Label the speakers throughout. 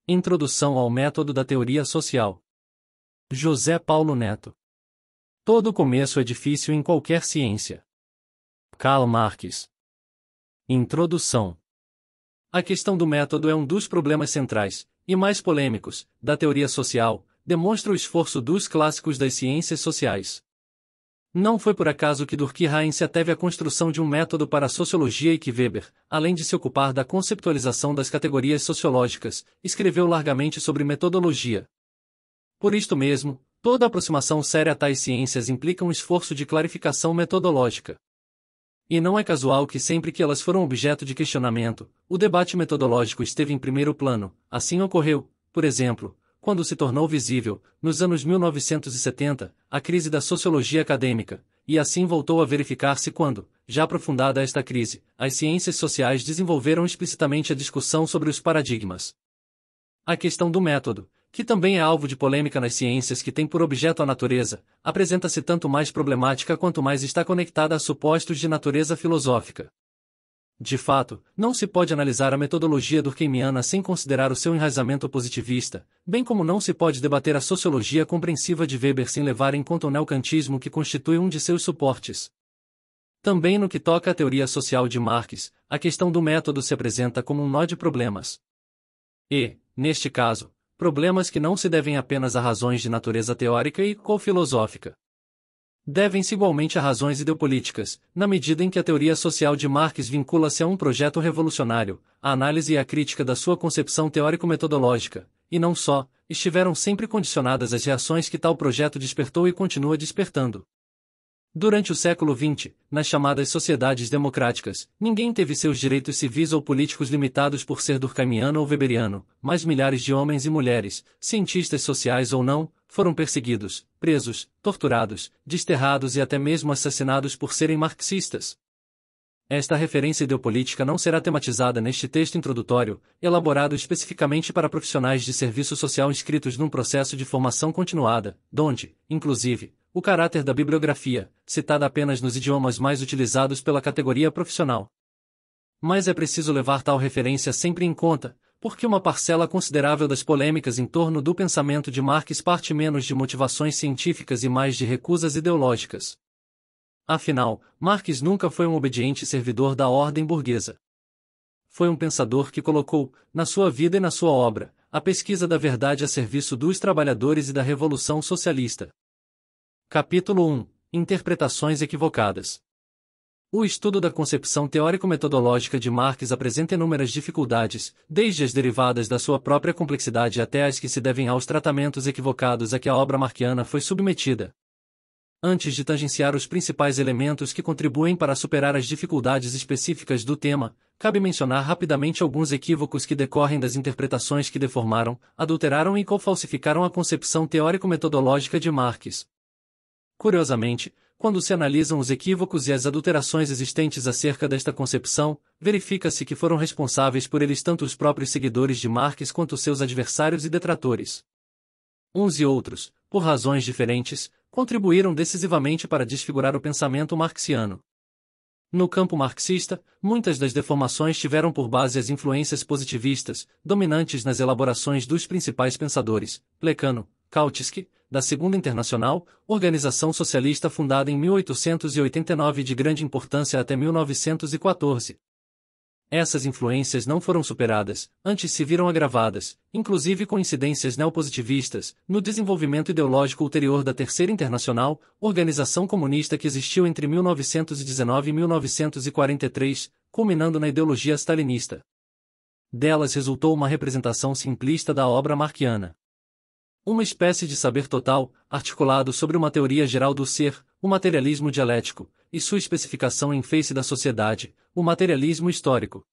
Speaker 1: Introdução ao método da teoria social. José Paulo Neto. Todo começo é difícil em qualquer ciência. Karl Marx. Introdução. A questão do método é um dos problemas centrais, e mais polêmicos, da teoria social, demonstra o esforço dos clássicos das ciências sociais. Não foi por acaso que Durkheim se ateve à construção de um método para a sociologia e que Weber, além de se ocupar da conceptualização das categorias sociológicas, escreveu largamente sobre metodologia. Por isto mesmo, toda aproximação séria a tais ciências implica um esforço de clarificação metodológica. E não é casual que sempre que elas foram objeto de questionamento, o debate metodológico esteve em primeiro plano. Assim ocorreu, por exemplo, quando se tornou visível, nos anos 1970, a crise da sociologia acadêmica, e assim voltou a verificar-se quando, já aprofundada esta crise, as ciências sociais desenvolveram explicitamente a discussão sobre os paradigmas. A questão do método, que também é alvo de polêmica nas ciências que tem por objeto a natureza, apresenta-se tanto mais problemática quanto mais está conectada a supostos de natureza filosófica. De fato, não se pode analisar a metodologia durkheimiana sem considerar o seu enraizamento positivista, bem como não se pode debater a sociologia compreensiva de Weber sem levar em conta o neocantismo que constitui um de seus suportes. Também no que toca à teoria social de Marx, a questão do método se apresenta como um nó de problemas. E, neste caso, problemas que não se devem apenas a razões de natureza teórica e filosófica. Devem-se igualmente a razões ideopolíticas, na medida em que a teoria social de Marx vincula-se a um projeto revolucionário, a análise e a crítica da sua concepção teórico-metodológica, e não só, estiveram sempre condicionadas às reações que tal projeto despertou e continua despertando. Durante o século XX, nas chamadas sociedades democráticas, ninguém teve seus direitos civis ou políticos limitados por ser durkheimiano ou weberiano, mas milhares de homens e mulheres, cientistas sociais ou não, foram perseguidos, presos, torturados, desterrados e até mesmo assassinados por serem marxistas. Esta referência ideopolítica não será tematizada neste texto introdutório, elaborado especificamente para profissionais de serviço social inscritos num processo de formação continuada, donde, inclusive, o caráter da bibliografia, citada apenas nos idiomas mais utilizados pela categoria profissional. Mas é preciso levar tal referência sempre em conta, porque uma parcela considerável das polêmicas em torno do pensamento de Marx parte menos de motivações científicas e mais de recusas ideológicas. Afinal, Marx nunca foi um obediente servidor da ordem burguesa. Foi um pensador que colocou, na sua vida e na sua obra, a pesquisa da verdade a serviço dos trabalhadores e da Revolução Socialista. Capítulo 1. Interpretações equivocadas. O estudo da concepção teórico-metodológica de Marx apresenta inúmeras dificuldades, desde as derivadas da sua própria complexidade até as que se devem aos tratamentos equivocados a que a obra marxiana foi submetida. Antes de tangenciar os principais elementos que contribuem para superar as dificuldades específicas do tema, cabe mencionar rapidamente alguns equívocos que decorrem das interpretações que deformaram, adulteraram e falsificaram a concepção teórico-metodológica de Marx. Curiosamente, quando se analisam os equívocos e as adulterações existentes acerca desta concepção, verifica-se que foram responsáveis por eles tanto os próprios seguidores de Marx quanto seus adversários e detratores. Uns e outros, por razões diferentes, contribuíram decisivamente para desfigurar o pensamento marxiano. No campo marxista, muitas das deformações tiveram por base as influências positivistas, dominantes nas elaborações dos principais pensadores, Plekano, Kautsky, da Segunda Internacional, organização socialista fundada em 1889 de grande importância até 1914. Essas influências não foram superadas, antes se viram agravadas, inclusive com incidências neopositivistas, no desenvolvimento ideológico ulterior da Terceira Internacional, organização comunista que existiu entre 1919 e 1943, culminando na ideologia stalinista. Delas resultou uma representação simplista da obra marxiana. Uma espécie de saber total, articulado sobre uma teoria geral do ser, o materialismo dialético, e sua especificação em face da sociedade, o materialismo histórico.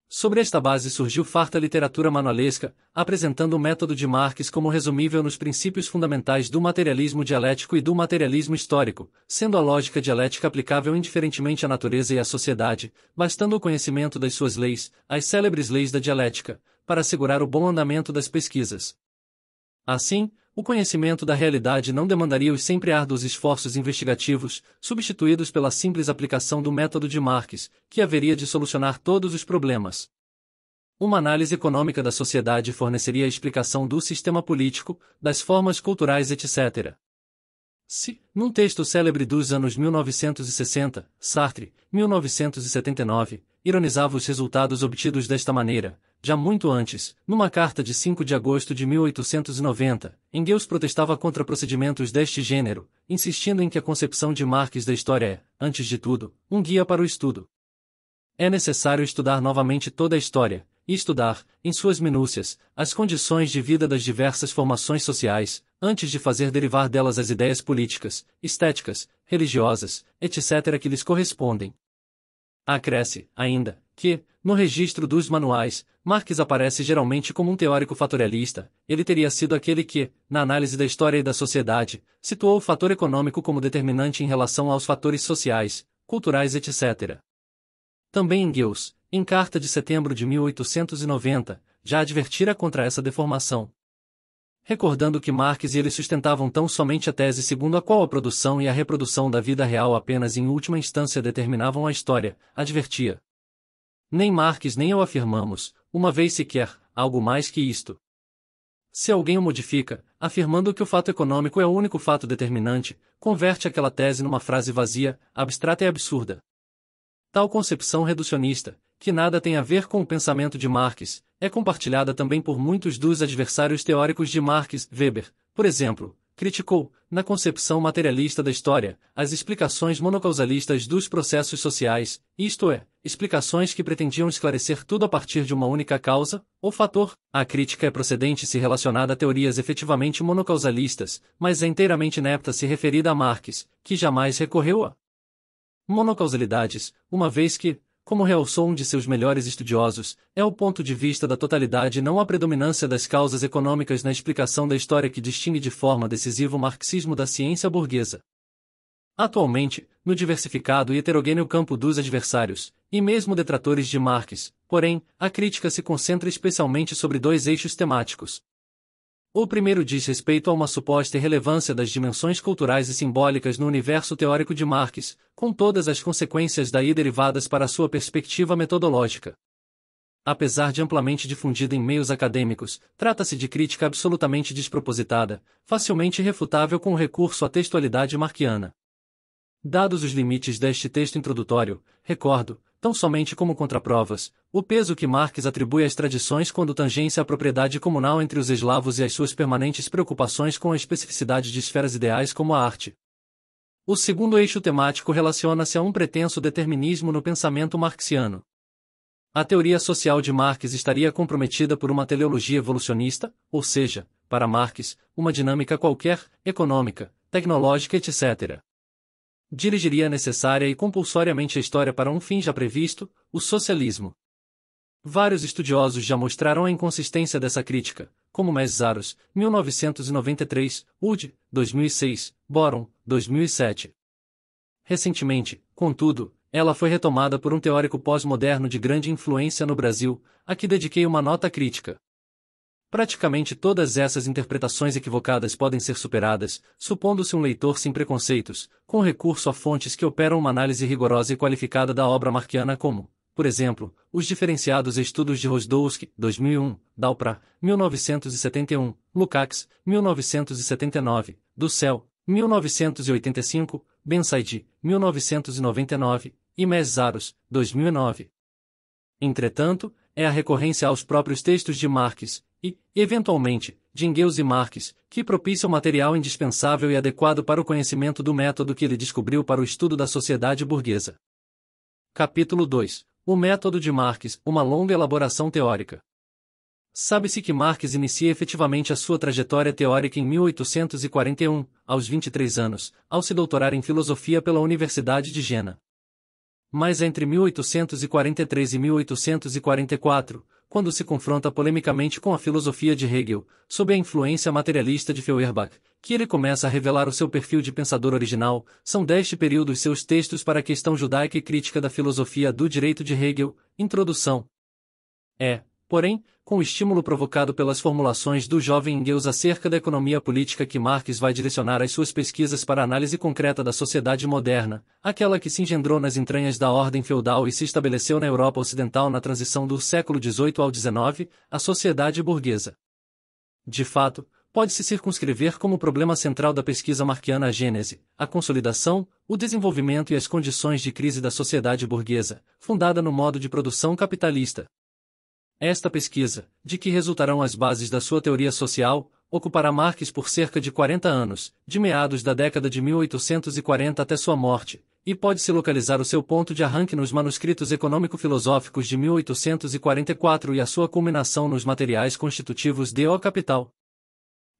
Speaker 1: Sobre esta base surgiu farta literatura manualesca, apresentando o método de Marx como resumível nos princípios fundamentais do materialismo dialético e do materialismo histórico, sendo a lógica dialética aplicável indiferentemente à natureza e à sociedade, bastando o conhecimento das suas leis, as célebres leis da dialética, para assegurar o bom andamento das pesquisas. Assim, o conhecimento da realidade não demandaria os sempre árduos esforços investigativos, substituídos pela simples aplicação do método de Marx, que haveria de solucionar todos os problemas. Uma análise econômica da sociedade forneceria a explicação do sistema político, das formas culturais, etc. Se, num texto célebre dos anos 1960, Sartre, 1979, ironizava os resultados obtidos desta maneira, já muito antes, numa carta de 5 de agosto de 1890, Engels protestava contra procedimentos deste gênero, insistindo em que a concepção de Marx da história é, antes de tudo, um guia para o estudo. É necessário estudar novamente toda a história, e estudar, em suas minúcias, as condições de vida das diversas formações sociais, antes de fazer derivar delas as ideias políticas, estéticas, religiosas, etc. que lhes correspondem. Acresce, ainda, que, no registro dos manuais, Marx aparece geralmente como um teórico fatorialista. Ele teria sido aquele que, na análise da história e da sociedade, situou o fator econômico como determinante em relação aos fatores sociais, culturais, etc. Também Engels, em carta de setembro de 1890, já advertira contra essa deformação. Recordando que Marx e ele sustentavam tão somente a tese segundo a qual a produção e a reprodução da vida real apenas em última instância determinavam a história, advertia. Nem Marx nem eu afirmamos, uma vez sequer, algo mais que isto. Se alguém o modifica, afirmando que o fato econômico é o único fato determinante, converte aquela tese numa frase vazia, abstrata e absurda. Tal concepção reducionista, que nada tem a ver com o pensamento de Marx, é compartilhada também por muitos dos adversários teóricos de Marx. Weber, por exemplo, criticou, na concepção materialista da história, as explicações monocausalistas dos processos sociais, isto é, explicações que pretendiam esclarecer tudo a partir de uma única causa, ou fator. A crítica é procedente se relacionada a teorias efetivamente monocausalistas, mas é inteiramente inepta se referida a Marx, que jamais recorreu a monocausalidades, uma vez que, como realçou um de seus melhores estudiosos, é o ponto de vista da totalidade e não a predominância das causas econômicas na explicação da história que distingue de forma decisiva o marxismo da ciência burguesa. Atualmente, no diversificado e heterogêneo campo dos adversários, e mesmo detratores de Marx, porém, a crítica se concentra especialmente sobre dois eixos temáticos. O primeiro diz respeito a uma suposta irrelevância das dimensões culturais e simbólicas no universo teórico de Marx, com todas as consequências daí derivadas para a sua perspectiva metodológica. Apesar de amplamente difundida em meios acadêmicos, trata-se de crítica absolutamente despropositada, facilmente refutável com o recurso à textualidade marquiana. Dados os limites deste texto introdutório, recordo, tão somente como contraprovas, o peso que Marx atribui às tradições quando tangência à propriedade comunal entre os eslavos e as suas permanentes preocupações com a especificidade de esferas ideais como a arte. O segundo eixo temático relaciona-se a um pretenso determinismo no pensamento marxiano. A teoria social de Marx estaria comprometida por uma teleologia evolucionista, ou seja, para Marx, uma dinâmica qualquer, econômica, tecnológica, etc. Dirigiria necessária e compulsoriamente a história para um fim já previsto, o socialismo. Vários estudiosos já mostraram a inconsistência dessa crítica, como Meszaros, 1993, Wood, 2006, Boron, 2007. Recentemente, contudo, ela foi retomada por um teórico pós-moderno de grande influência no Brasil, a que dediquei uma nota crítica. Praticamente todas essas interpretações equivocadas podem ser superadas, supondo-se um leitor sem preconceitos, com recurso a fontes que operam uma análise rigorosa e qualificada da obra marquiana como, por exemplo, os diferenciados estudos de Rosdowski, 2001, Dalpra, 1971, Lukács, 1979, Dussel, 1985, Bensaidi, 1999, e Meszaros, 2009. Entretanto, é a recorrência aos próprios textos de Marx, e, eventualmente, de Engels e Marx, que propicia o material indispensável e adequado para o conhecimento do método que ele descobriu para o estudo da sociedade burguesa. Capítulo 2. O método de Marx, uma longa elaboração teórica. Sabe-se que Marx inicia efetivamente a sua trajetória teórica em 1841, aos 23 anos, ao se doutorar em filosofia pela Universidade de Jena. Mas entre 1843 e 1844, quando se confronta polemicamente com a filosofia de Hegel, sob a influência materialista de Feuerbach, que ele começa a revelar o seu perfil de pensador original, são deste período seus textos para a questão judaica e crítica da filosofia do direito de Hegel, Introdução. É, porém, com o estímulo provocado pelas formulações do jovem Engels acerca da economia política que Marx vai direcionar as suas pesquisas para a análise concreta da sociedade moderna, aquela que se engendrou nas entranhas da ordem feudal e se estabeleceu na Europa Ocidental na transição do século XVIII ao XIX, a sociedade burguesa. De fato, pode-se circunscrever como problema central da pesquisa marquiana a gênese, a consolidação, o desenvolvimento e as condições de crise da sociedade burguesa, fundada no modo de produção capitalista. Esta pesquisa, de que resultarão as bases da sua teoria social, ocupará Marx por cerca de 40 anos, de meados da década de 1840 até sua morte, e pode-se localizar o seu ponto de arranque nos manuscritos econômico-filosóficos de 1844 e a sua culminação nos materiais constitutivos de O Capital.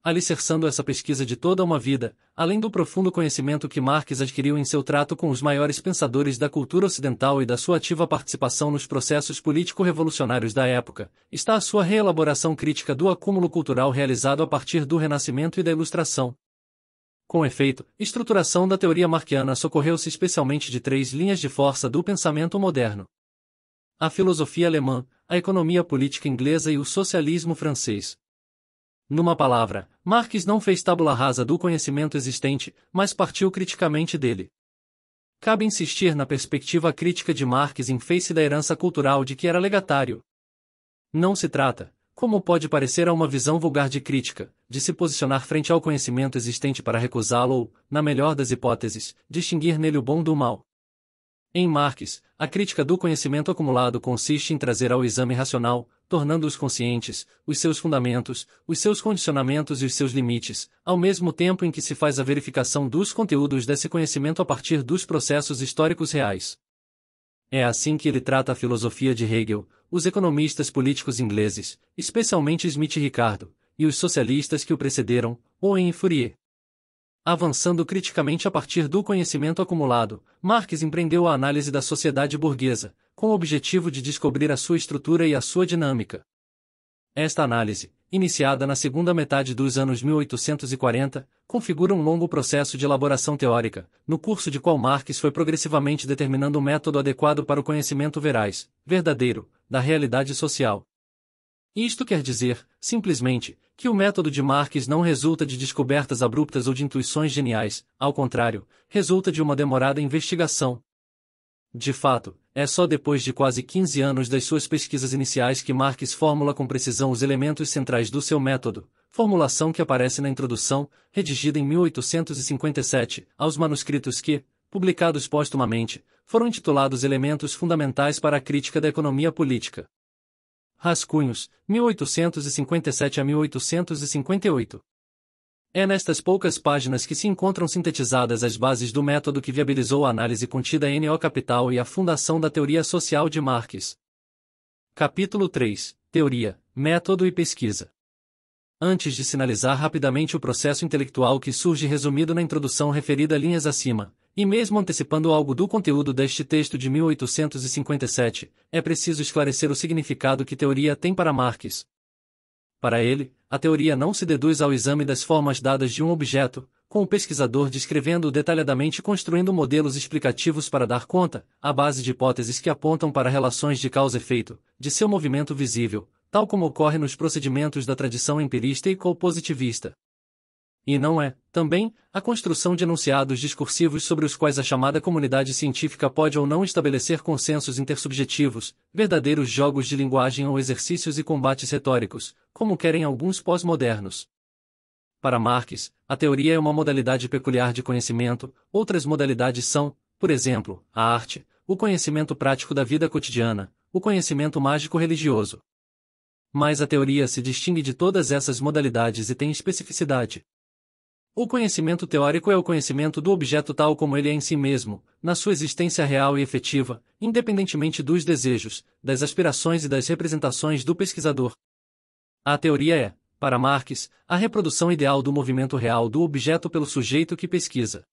Speaker 1: Alicerçando essa pesquisa de toda uma vida, além do profundo conhecimento que Marx adquiriu em seu trato com os maiores pensadores da cultura ocidental e da sua ativa participação nos processos político-revolucionários da época, está a sua reelaboração crítica do acúmulo cultural realizado a partir do Renascimento e da Ilustração. Com efeito, estruturação da teoria marquiana socorreu-se especialmente de três linhas de força do pensamento moderno: a filosofia alemã, a economia política inglesa e o socialismo francês. Numa palavra, Marx não fez tábula rasa do conhecimento existente, mas partiu criticamente dele. Cabe insistir na perspectiva crítica de Marx em face da herança cultural de que era legatário. Não se trata, como pode parecer a uma visão vulgar de crítica, de se posicionar frente ao conhecimento existente para recusá-lo ou, na melhor das hipóteses, distinguir nele o bom do mal. Em Marx, a crítica do conhecimento acumulado consiste em trazer ao exame racional, tornando-os conscientes, os seus fundamentos, os seus condicionamentos e os seus limites, ao mesmo tempo em que se faz a verificação dos conteúdos desse conhecimento a partir dos processos históricos reais. É assim que ele trata a filosofia de Hegel, os economistas políticos ingleses, especialmente Smith e Ricardo, e os socialistas que o precederam, Owen e Fourier. Avançando criticamente a partir do conhecimento acumulado, Marx empreendeu a análise da sociedade burguesa, com o objetivo de descobrir a sua estrutura e a sua dinâmica. Esta análise, iniciada na segunda metade dos anos 1840, configura um longo processo de elaboração teórica, no curso de qual Marx foi progressivamente determinando o método adequado para o conhecimento veraz, verdadeiro, da realidade social. Isto quer dizer, simplesmente, que o método de Marx não resulta de descobertas abruptas ou de intuições geniais, ao contrário, resulta de uma demorada investigação. De fato, é só depois de quase 15 anos das suas pesquisas iniciais que Marx formula com precisão os elementos centrais do seu método, formulação que aparece na introdução, redigida em 1857, aos manuscritos que, publicados póstumamente, foram intitulados Elementos Fundamentais para a Crítica da Economia Política. Rascunhos, 1857 a 1858. É nestas poucas páginas que se encontram sintetizadas as bases do método que viabilizou a análise contida em O Capital e a fundação da teoria social de Marx. Capítulo 3. Teoria, Método e Pesquisa. Antes de sinalizar rapidamente o processo intelectual que surge resumido na introdução referida a linhas acima, e mesmo antecipando algo do conteúdo deste texto de 1857, é preciso esclarecer o significado que teoria tem para Marx. Para ele, a teoria não se deduz ao exame das formas dadas de um objeto, com o pesquisador descrevendo-o detalhadamente e construindo modelos explicativos para dar conta, à base de hipóteses que apontam para relações de causa-efeito, de seu movimento visível, tal como ocorre nos procedimentos da tradição empirista e co-positivista. E não é, também, a construção de enunciados discursivos sobre os quais a chamada comunidade científica pode ou não estabelecer consensos intersubjetivos, verdadeiros jogos de linguagem ou exercícios e combates retóricos, como querem alguns pós-modernos. Para Marx, a teoria é uma modalidade peculiar de conhecimento, outras modalidades são, por exemplo, a arte, o conhecimento prático da vida cotidiana, o conhecimento mágico religioso. Mas a teoria se distingue de todas essas modalidades e tem especificidade. O conhecimento teórico é o conhecimento do objeto tal como ele é em si mesmo, na sua existência real e efetiva, independentemente dos desejos, das aspirações e das representações do pesquisador. A teoria é, para Marx, a reprodução ideal do movimento real do objeto pelo sujeito que pesquisa.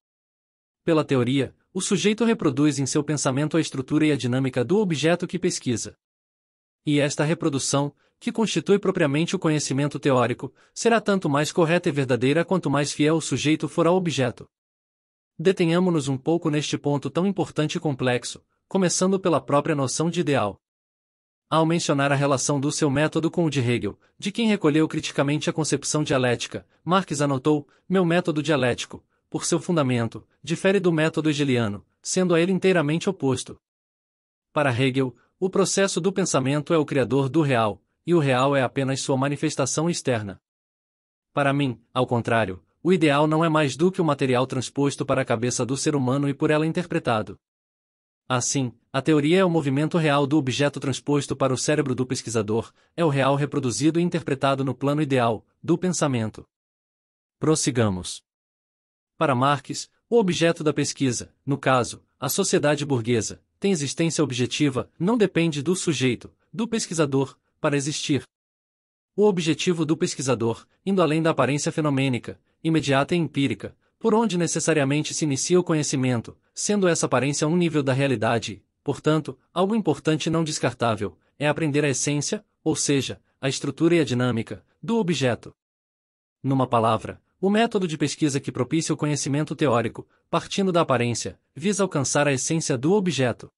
Speaker 1: Pela teoria, o sujeito reproduz em seu pensamento a estrutura e a dinâmica do objeto que pesquisa. E esta reprodução, que constitui propriamente o conhecimento teórico, será tanto mais correta e verdadeira quanto mais fiel o sujeito for ao objeto. Detenhamo-nos um pouco neste ponto tão importante e complexo, começando pela própria noção de ideal. Ao mencionar a relação do seu método com o de Hegel, de quem recolheu criticamente a concepção dialética, Marx anotou: meu método dialético, por seu fundamento, difere do método hegeliano, sendo a ele inteiramente oposto. Para Hegel, o processo do pensamento é o criador do real, e o real é apenas sua manifestação externa. Para mim, ao contrário, o ideal não é mais do que o material transposto para a cabeça do ser humano e por ela interpretado. Assim, a teoria é o movimento real do objeto transposto para o cérebro do pesquisador, é o real reproduzido e interpretado no plano ideal, do pensamento. Prossigamos. Para Marx, o objeto da pesquisa, no caso, a sociedade burguesa, tem existência objetiva, não depende do sujeito, do pesquisador, para existir. O objetivo do pesquisador, indo além da aparência fenomênica, imediata e empírica, por onde necessariamente se inicia o conhecimento, sendo essa aparência um nível da realidade, portanto, algo importante e não descartável, é aprender a essência, ou seja, a estrutura e a dinâmica, do objeto. Numa palavra, o método de pesquisa que propicia o conhecimento teórico, partindo da aparência, visa alcançar a essência do objeto.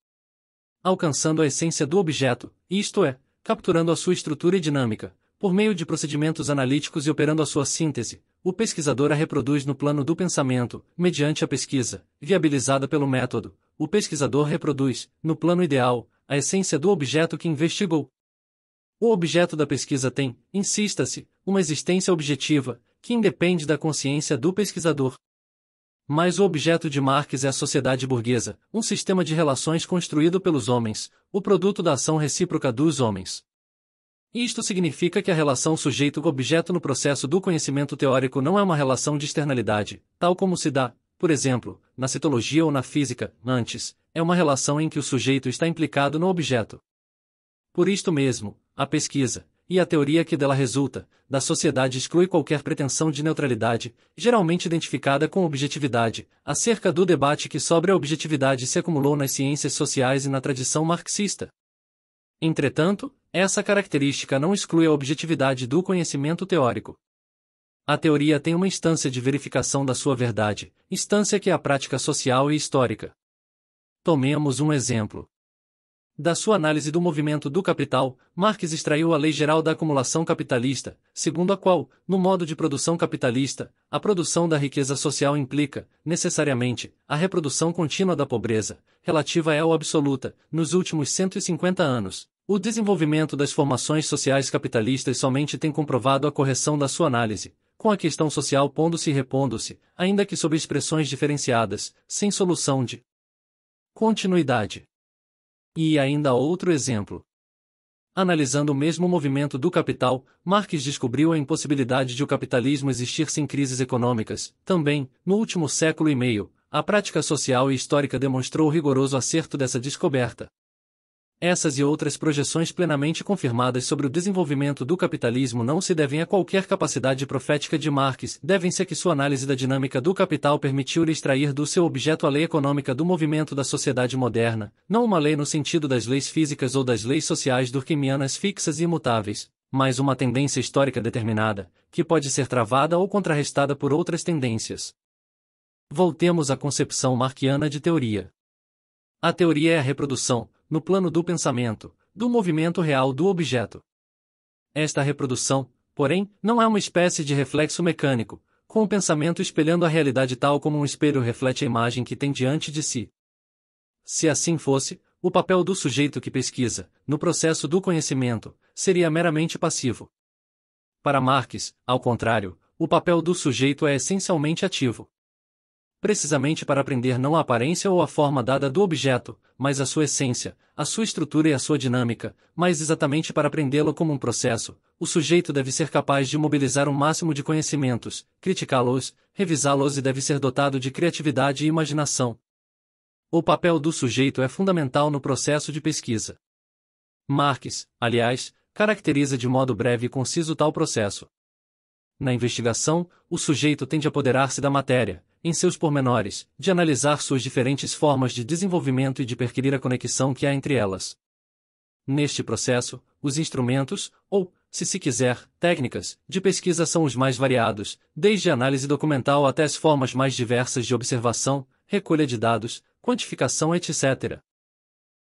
Speaker 1: Alcançando a essência do objeto, isto é, capturando a sua estrutura e dinâmica, por meio de procedimentos analíticos e operando a sua síntese, o pesquisador a reproduz no plano do pensamento, mediante a pesquisa, viabilizada pelo método. O pesquisador reproduz, no plano ideal, a essência do objeto que investigou. O objeto da pesquisa tem, insista-se, uma existência objetiva, que independe da consciência do pesquisador. Mas o objeto de Marx é a sociedade burguesa, um sistema de relações construído pelos homens, o produto da ação recíproca dos homens. Isto significa que a relação sujeito-objeto no processo do conhecimento teórico não é uma relação de externalidade, tal como se dá, por exemplo, na citologia ou na física, antes, é uma relação em que o sujeito está implicado no objeto. Por isto mesmo, a pesquisa, e a teoria que dela resulta, da sociedade exclui qualquer pretensão de neutralidade, geralmente identificada com objetividade, acerca do debate que sobre a objetividade se acumulou nas ciências sociais e na tradição marxista. Entretanto, essa característica não exclui a objetividade do conhecimento teórico. A teoria tem uma instância de verificação da sua verdade, instância que é a prática social e histórica. Tomemos um exemplo. Da sua análise do movimento do capital, Marx extraiu a Lei Geral da Acumulação Capitalista, segundo a qual, no modo de produção capitalista, a produção da riqueza social implica, necessariamente, a reprodução contínua da pobreza, relativa é ou absoluta, nos últimos 150 anos. O desenvolvimento das formações sociais capitalistas somente tem comprovado a correção da sua análise, com a questão social pondo-se e repondo-se, ainda que sob expressões diferenciadas, sem solução de continuidade. E ainda outro exemplo. Analisando o mesmo movimento do capital, Marx descobriu a impossibilidade de o capitalismo existir sem crises econômicas. Também, no último século e meio, a prática social e histórica demonstrou o rigoroso acerto dessa descoberta. Essas e outras projeções plenamente confirmadas sobre o desenvolvimento do capitalismo não se devem a qualquer capacidade profética de Marx, devem-se a que sua análise da dinâmica do capital permitiu-lhe extrair do seu objeto a lei econômica do movimento da sociedade moderna, não uma lei no sentido das leis físicas ou das leis sociais durkheimianas fixas e imutáveis, mas uma tendência histórica determinada, que pode ser travada ou contrarrestada por outras tendências. Voltemos à concepção marquiana de teoria. A teoria é a reprodução, no plano do pensamento, do movimento real do objeto. Esta reprodução, porém, não é uma espécie de reflexo mecânico, com o pensamento espelhando a realidade tal como um espelho reflete a imagem que tem diante de si. Se assim fosse, o papel do sujeito que pesquisa, no processo do conhecimento, seria meramente passivo. Para Marx, ao contrário, o papel do sujeito é essencialmente ativo. Precisamente para aprender não a aparência ou a forma dada do objeto, mas a sua essência, a sua estrutura e a sua dinâmica, mas exatamente para aprendê-lo como um processo, o sujeito deve ser capaz de mobilizar um máximo de conhecimentos, criticá-los, revisá-los e deve ser dotado de criatividade e imaginação. O papel do sujeito é fundamental no processo de pesquisa. Marx, aliás, caracteriza de modo breve e conciso tal processo. Na investigação, o sujeito tem de apoderar-se da matéria, em seus pormenores, de analisar suas diferentes formas de desenvolvimento e de perquirir a conexão que há entre elas. Neste processo, os instrumentos, ou, se quiser, técnicas, de pesquisa são os mais variados, desde a análise documental até as formas mais diversas de observação, recolha de dados, quantificação, etc.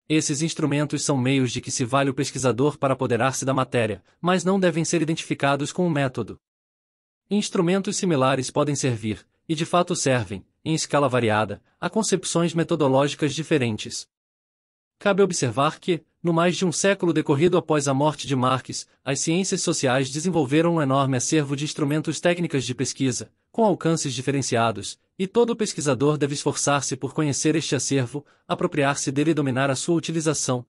Speaker 1: Esses instrumentos são meios de que se vale o pesquisador para apoderar-se da matéria, mas não devem ser identificados com o método. Instrumentos similares podem servir, e de fato servem, em escala variada, a concepções metodológicas diferentes. Cabe observar que, no mais de um século decorrido após a morte de Marx, as ciências sociais desenvolveram um enorme acervo de instrumentos técnicas de pesquisa, com alcances diferenciados, e todo pesquisador deve esforçar-se por conhecer este acervo, apropriar-se dele e dominar a sua utilização.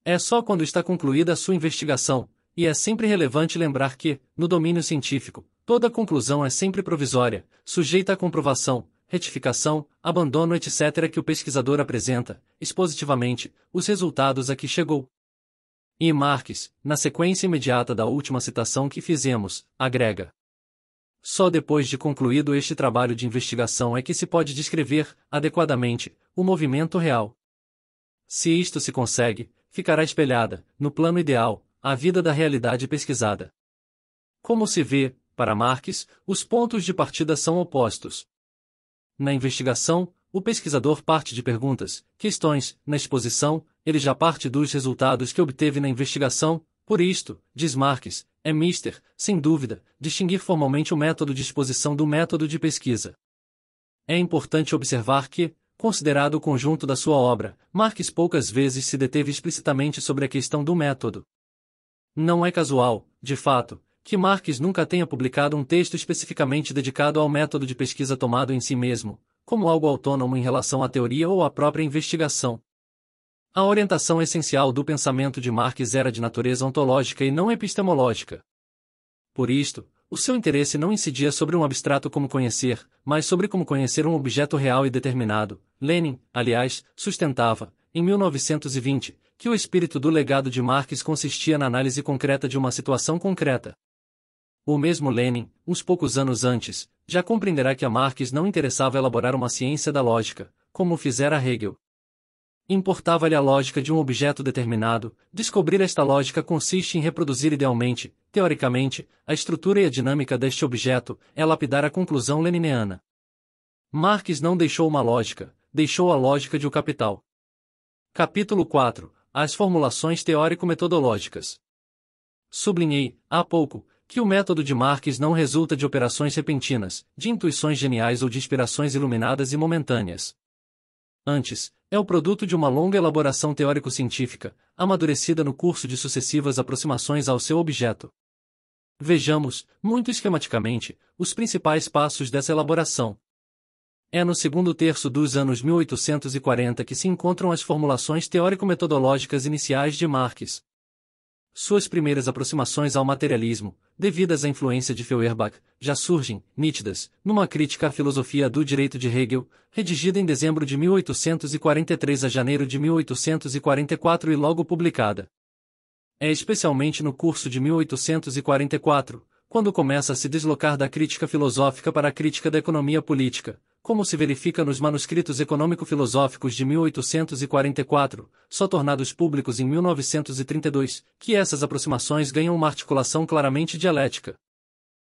Speaker 1: É só quando está concluída a sua investigação, e é sempre relevante lembrar que, no domínio científico, toda conclusão é sempre provisória, sujeita à comprovação, retificação, abandono etc. que o pesquisador apresenta, expositivamente, os resultados a que chegou. E Marx, na sequência imediata da última citação que fizemos, agrega: só depois de concluído este trabalho de investigação é que se pode descrever, adequadamente, o movimento real. Se isto se consegue, ficará espelhada, no plano ideal, a vida da realidade pesquisada. Como se vê, para Marx, os pontos de partida são opostos. Na investigação, o pesquisador parte de perguntas, questões; na exposição, ele já parte dos resultados que obteve na investigação. Por isto, diz Marx, é mister, sem dúvida, distinguir formalmente o método de exposição do método de pesquisa. É importante observar que, considerado o conjunto da sua obra, Marx poucas vezes se deteve explicitamente sobre a questão do método. Não é casual, de fato, que Marx nunca tenha publicado um texto especificamente dedicado ao método de pesquisa tomado em si mesmo, como algo autônomo em relação à teoria ou à própria investigação. A orientação essencial do pensamento de Marx era de natureza ontológica e não epistemológica. Por isto, o seu interesse não incidia sobre um abstrato como conhecer, mas sobre como conhecer um objeto real e determinado. Lenin, aliás, sustentava, em 1920, que o espírito do legado de Marx consistia na análise concreta de uma situação concreta. O mesmo Lenin, uns poucos anos antes, já compreenderá que a Marx não interessava elaborar uma ciência da lógica, como fizera Hegel. Importava-lhe a lógica de um objeto determinado; descobrir esta lógica consiste em reproduzir idealmente, teoricamente, a estrutura e a dinâmica deste objeto, é lapidar a conclusão leniniana. Marx não deixou uma lógica, deixou a lógica de O Capital. Capítulo 4. As formulações teórico-metodológicas. Sublinhei, há pouco, que o método de Marx não resulta de operações repentinas, de intuições geniais ou de inspirações iluminadas e momentâneas. Antes, é o produto de uma longa elaboração teórico-científica, amadurecida no curso de sucessivas aproximações ao seu objeto. Vejamos, muito esquematicamente, os principais passos dessa elaboração. É no segundo terço dos anos 1840 que se encontram as formulações teórico-metodológicas iniciais de Marx. Suas primeiras aproximações ao materialismo, devidas à influência de Feuerbach, já surgem, nítidas, numa crítica à filosofia do direito de Hegel, redigida em dezembro de 1843 a janeiro de 1844 e logo publicada. É especialmente no curso de 1844, quando começa a se deslocar da crítica filosófica para a crítica da economia política, como se verifica nos manuscritos econômico-filosóficos de 1844, só tornados públicos em 1932, que essas aproximações ganham uma articulação claramente dialética.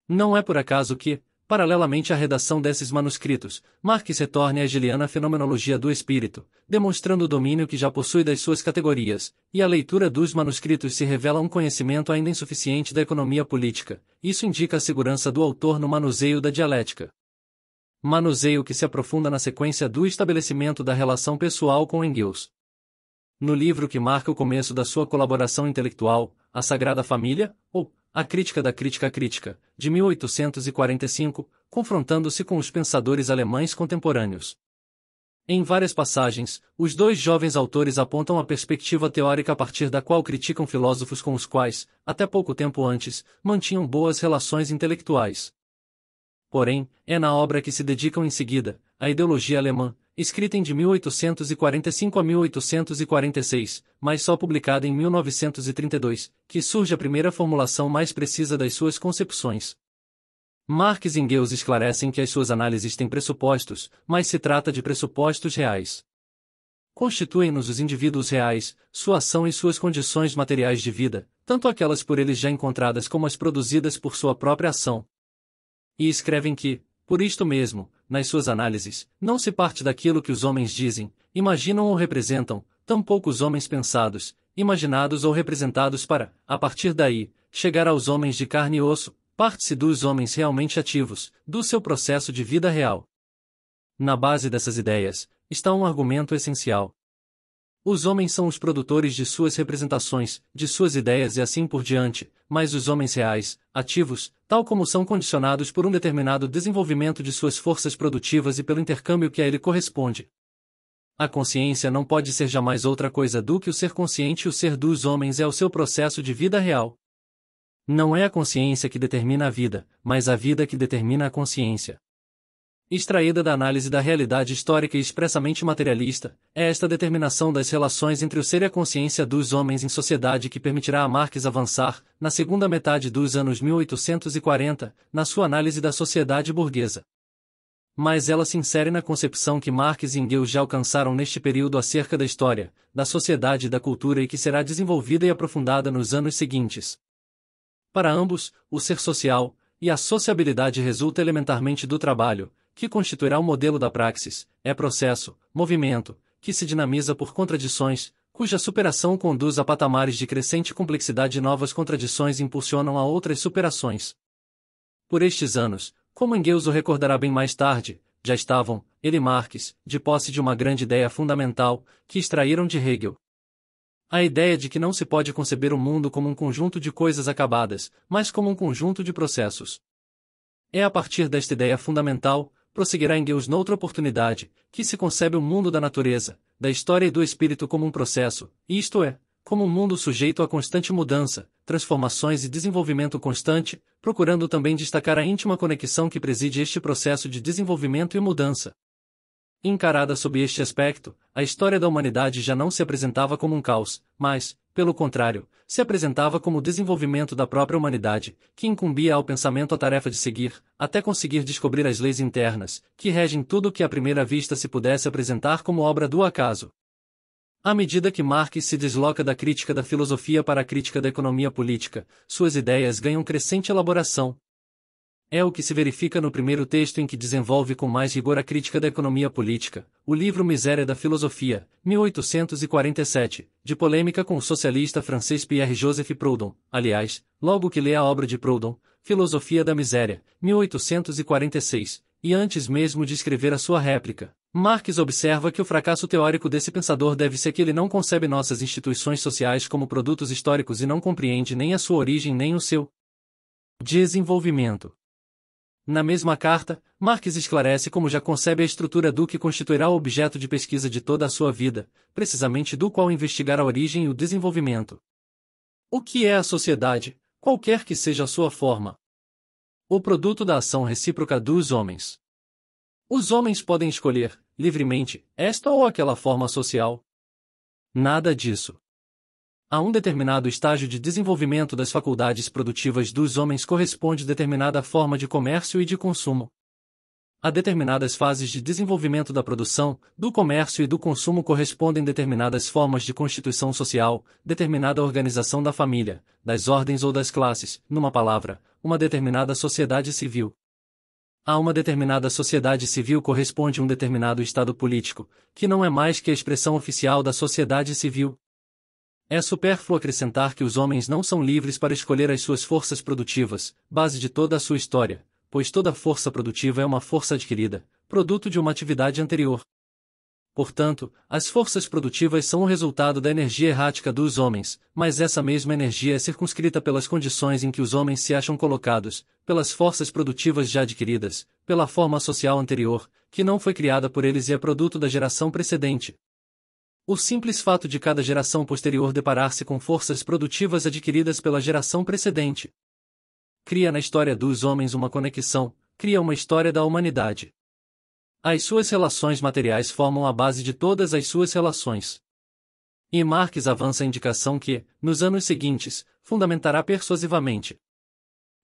Speaker 1: Não é por acaso que, paralelamente à redação desses manuscritos, Marx retorne à hegeliana fenomenologia do espírito, demonstrando o domínio que já possui das suas categorias, e a leitura dos manuscritos se revela um conhecimento ainda insuficiente da economia política. Isso indica a segurança do autor no manuseio da dialética. Manuseio que se aprofunda na sequência do estabelecimento da relação pessoal com Engels. No livro que marca o começo da sua colaboração intelectual, A Sagrada Família, ou A Crítica da Crítica Crítica, de 1845, confrontando-se com os pensadores alemães contemporâneos. Em várias passagens, os dois jovens autores apontam a perspectiva teórica a partir da qual criticam filósofos com os quais, até pouco tempo antes, mantinham boas relações intelectuais. Porém, é na obra que se dedicam em seguida, a ideologia alemã, escrita em de 1845 a 1846, mas só publicada em 1932, que surge a primeira formulação mais precisa das suas concepções. Marx e Engels esclarecem que as suas análises têm pressupostos, mas se trata de pressupostos reais. Constituem-nos os indivíduos reais, sua ação e suas condições materiais de vida, tanto aquelas por eles já encontradas como as produzidas por sua própria ação. E escrevem que, por isto mesmo, nas suas análises, não se parte daquilo que os homens dizem, imaginam ou representam, tampouco os homens pensados, imaginados ou representados para, a partir daí, chegar aos homens de carne e osso, parte-se dos homens realmente ativos, do seu processo de vida real. Na base dessas ideias, está um argumento essencial. Os homens são os produtores de suas representações, de suas ideias e assim por diante, mas os homens reais, ativos, tal como são condicionados por um determinado desenvolvimento de suas forças produtivas e pelo intercâmbio que a ele corresponde. A consciência não pode ser jamais outra coisa do que o ser consciente e o ser dos homens é o seu processo de vida real. Não é a consciência que determina a vida, mas a vida que determina a consciência. Extraída da análise da realidade histórica e expressamente materialista, é esta determinação das relações entre o ser e a consciência dos homens em sociedade que permitirá a Marx avançar, na segunda metade dos anos 1840, na sua análise da sociedade burguesa. Mas ela se insere na concepção que Marx e Engels já alcançaram neste período acerca da história, da sociedade e da cultura e que será desenvolvida e aprofundada nos anos seguintes. Para ambos, o ser social e a sociabilidade resulta elementarmente do trabalho, que constituirá o modelo da praxis, é processo, movimento, que se dinamiza por contradições, cuja superação conduz a patamares de crescente complexidade e novas contradições impulsionam a outras superações. Por estes anos, como Engels o recordará bem mais tarde, já estavam, ele e Marx, de posse de uma grande ideia fundamental, que extraíram de Hegel. A ideia de que não se pode conceber o mundo como um conjunto de coisas acabadas, mas como um conjunto de processos. É a partir desta ideia fundamental, prosseguirá Engels noutra oportunidade, que se concebe o mundo da natureza, da história e do espírito como um processo, isto é, como um mundo sujeito a constante mudança, transformações e desenvolvimento constante, procurando também destacar a íntima conexão que preside este processo de desenvolvimento e mudança. Encarada sob este aspecto, a história da humanidade já não se apresentava como um caos, mas, pelo contrário, se apresentava como o desenvolvimento da própria humanidade, que incumbia ao pensamento a tarefa de seguir, até conseguir descobrir as leis internas, que regem tudo o que à primeira vista se pudesse apresentar como obra do acaso. À medida que Marx se desloca da crítica da filosofia para a crítica da economia política, suas ideias ganham crescente elaboração. É o que se verifica no primeiro texto em que desenvolve com mais rigor a crítica da economia política, o livro Miséria da Filosofia, 1847, de polêmica com o socialista francês Pierre-Joseph Proudhon, aliás, logo que lê a obra de Proudhon, Filosofia da Miséria, 1846, e antes mesmo de escrever a sua réplica, Marx observa que o fracasso teórico desse pensador deve-se a que ele não concebe nossas instituições sociais como produtos históricos e não compreende nem a sua origem nem o seu desenvolvimento. Na mesma carta, Marx esclarece como já concebe a estrutura do que constituirá o objeto de pesquisa de toda a sua vida, precisamente do qual investigar a origem e o desenvolvimento. O que é a sociedade, qualquer que seja a sua forma? O produto da ação recíproca dos homens. Os homens podem escolher, livremente, esta ou aquela forma social? Nada disso. A um determinado estágio de desenvolvimento das faculdades produtivas dos homens corresponde determinada forma de comércio e de consumo. A determinadas fases de desenvolvimento da produção, do comércio e do consumo correspondem determinadas formas de constituição social, determinada organização da família, das ordens ou das classes, numa palavra, uma determinada sociedade civil. A uma determinada sociedade civil corresponde um determinado estado político, que não é mais que a expressão oficial da sociedade civil. É supérfluo acrescentar que os homens não são livres para escolher as suas forças produtivas, base de toda a sua história, pois toda força produtiva é uma força adquirida, produto de uma atividade anterior. Portanto, as forças produtivas são o resultado da energia errática dos homens, mas essa mesma energia é circunscrita pelas condições em que os homens se acham colocados, pelas forças produtivas já adquiridas, pela forma social anterior, que não foi criada por eles e é produto da geração precedente. O simples fato de cada geração posterior deparar-se com forças produtivas adquiridas pela geração precedente cria na história dos homens uma conexão, cria uma história da humanidade. As suas relações materiais formam a base de todas as suas relações. E Marx avança a indicação que, nos anos seguintes, fundamentará persuasivamente.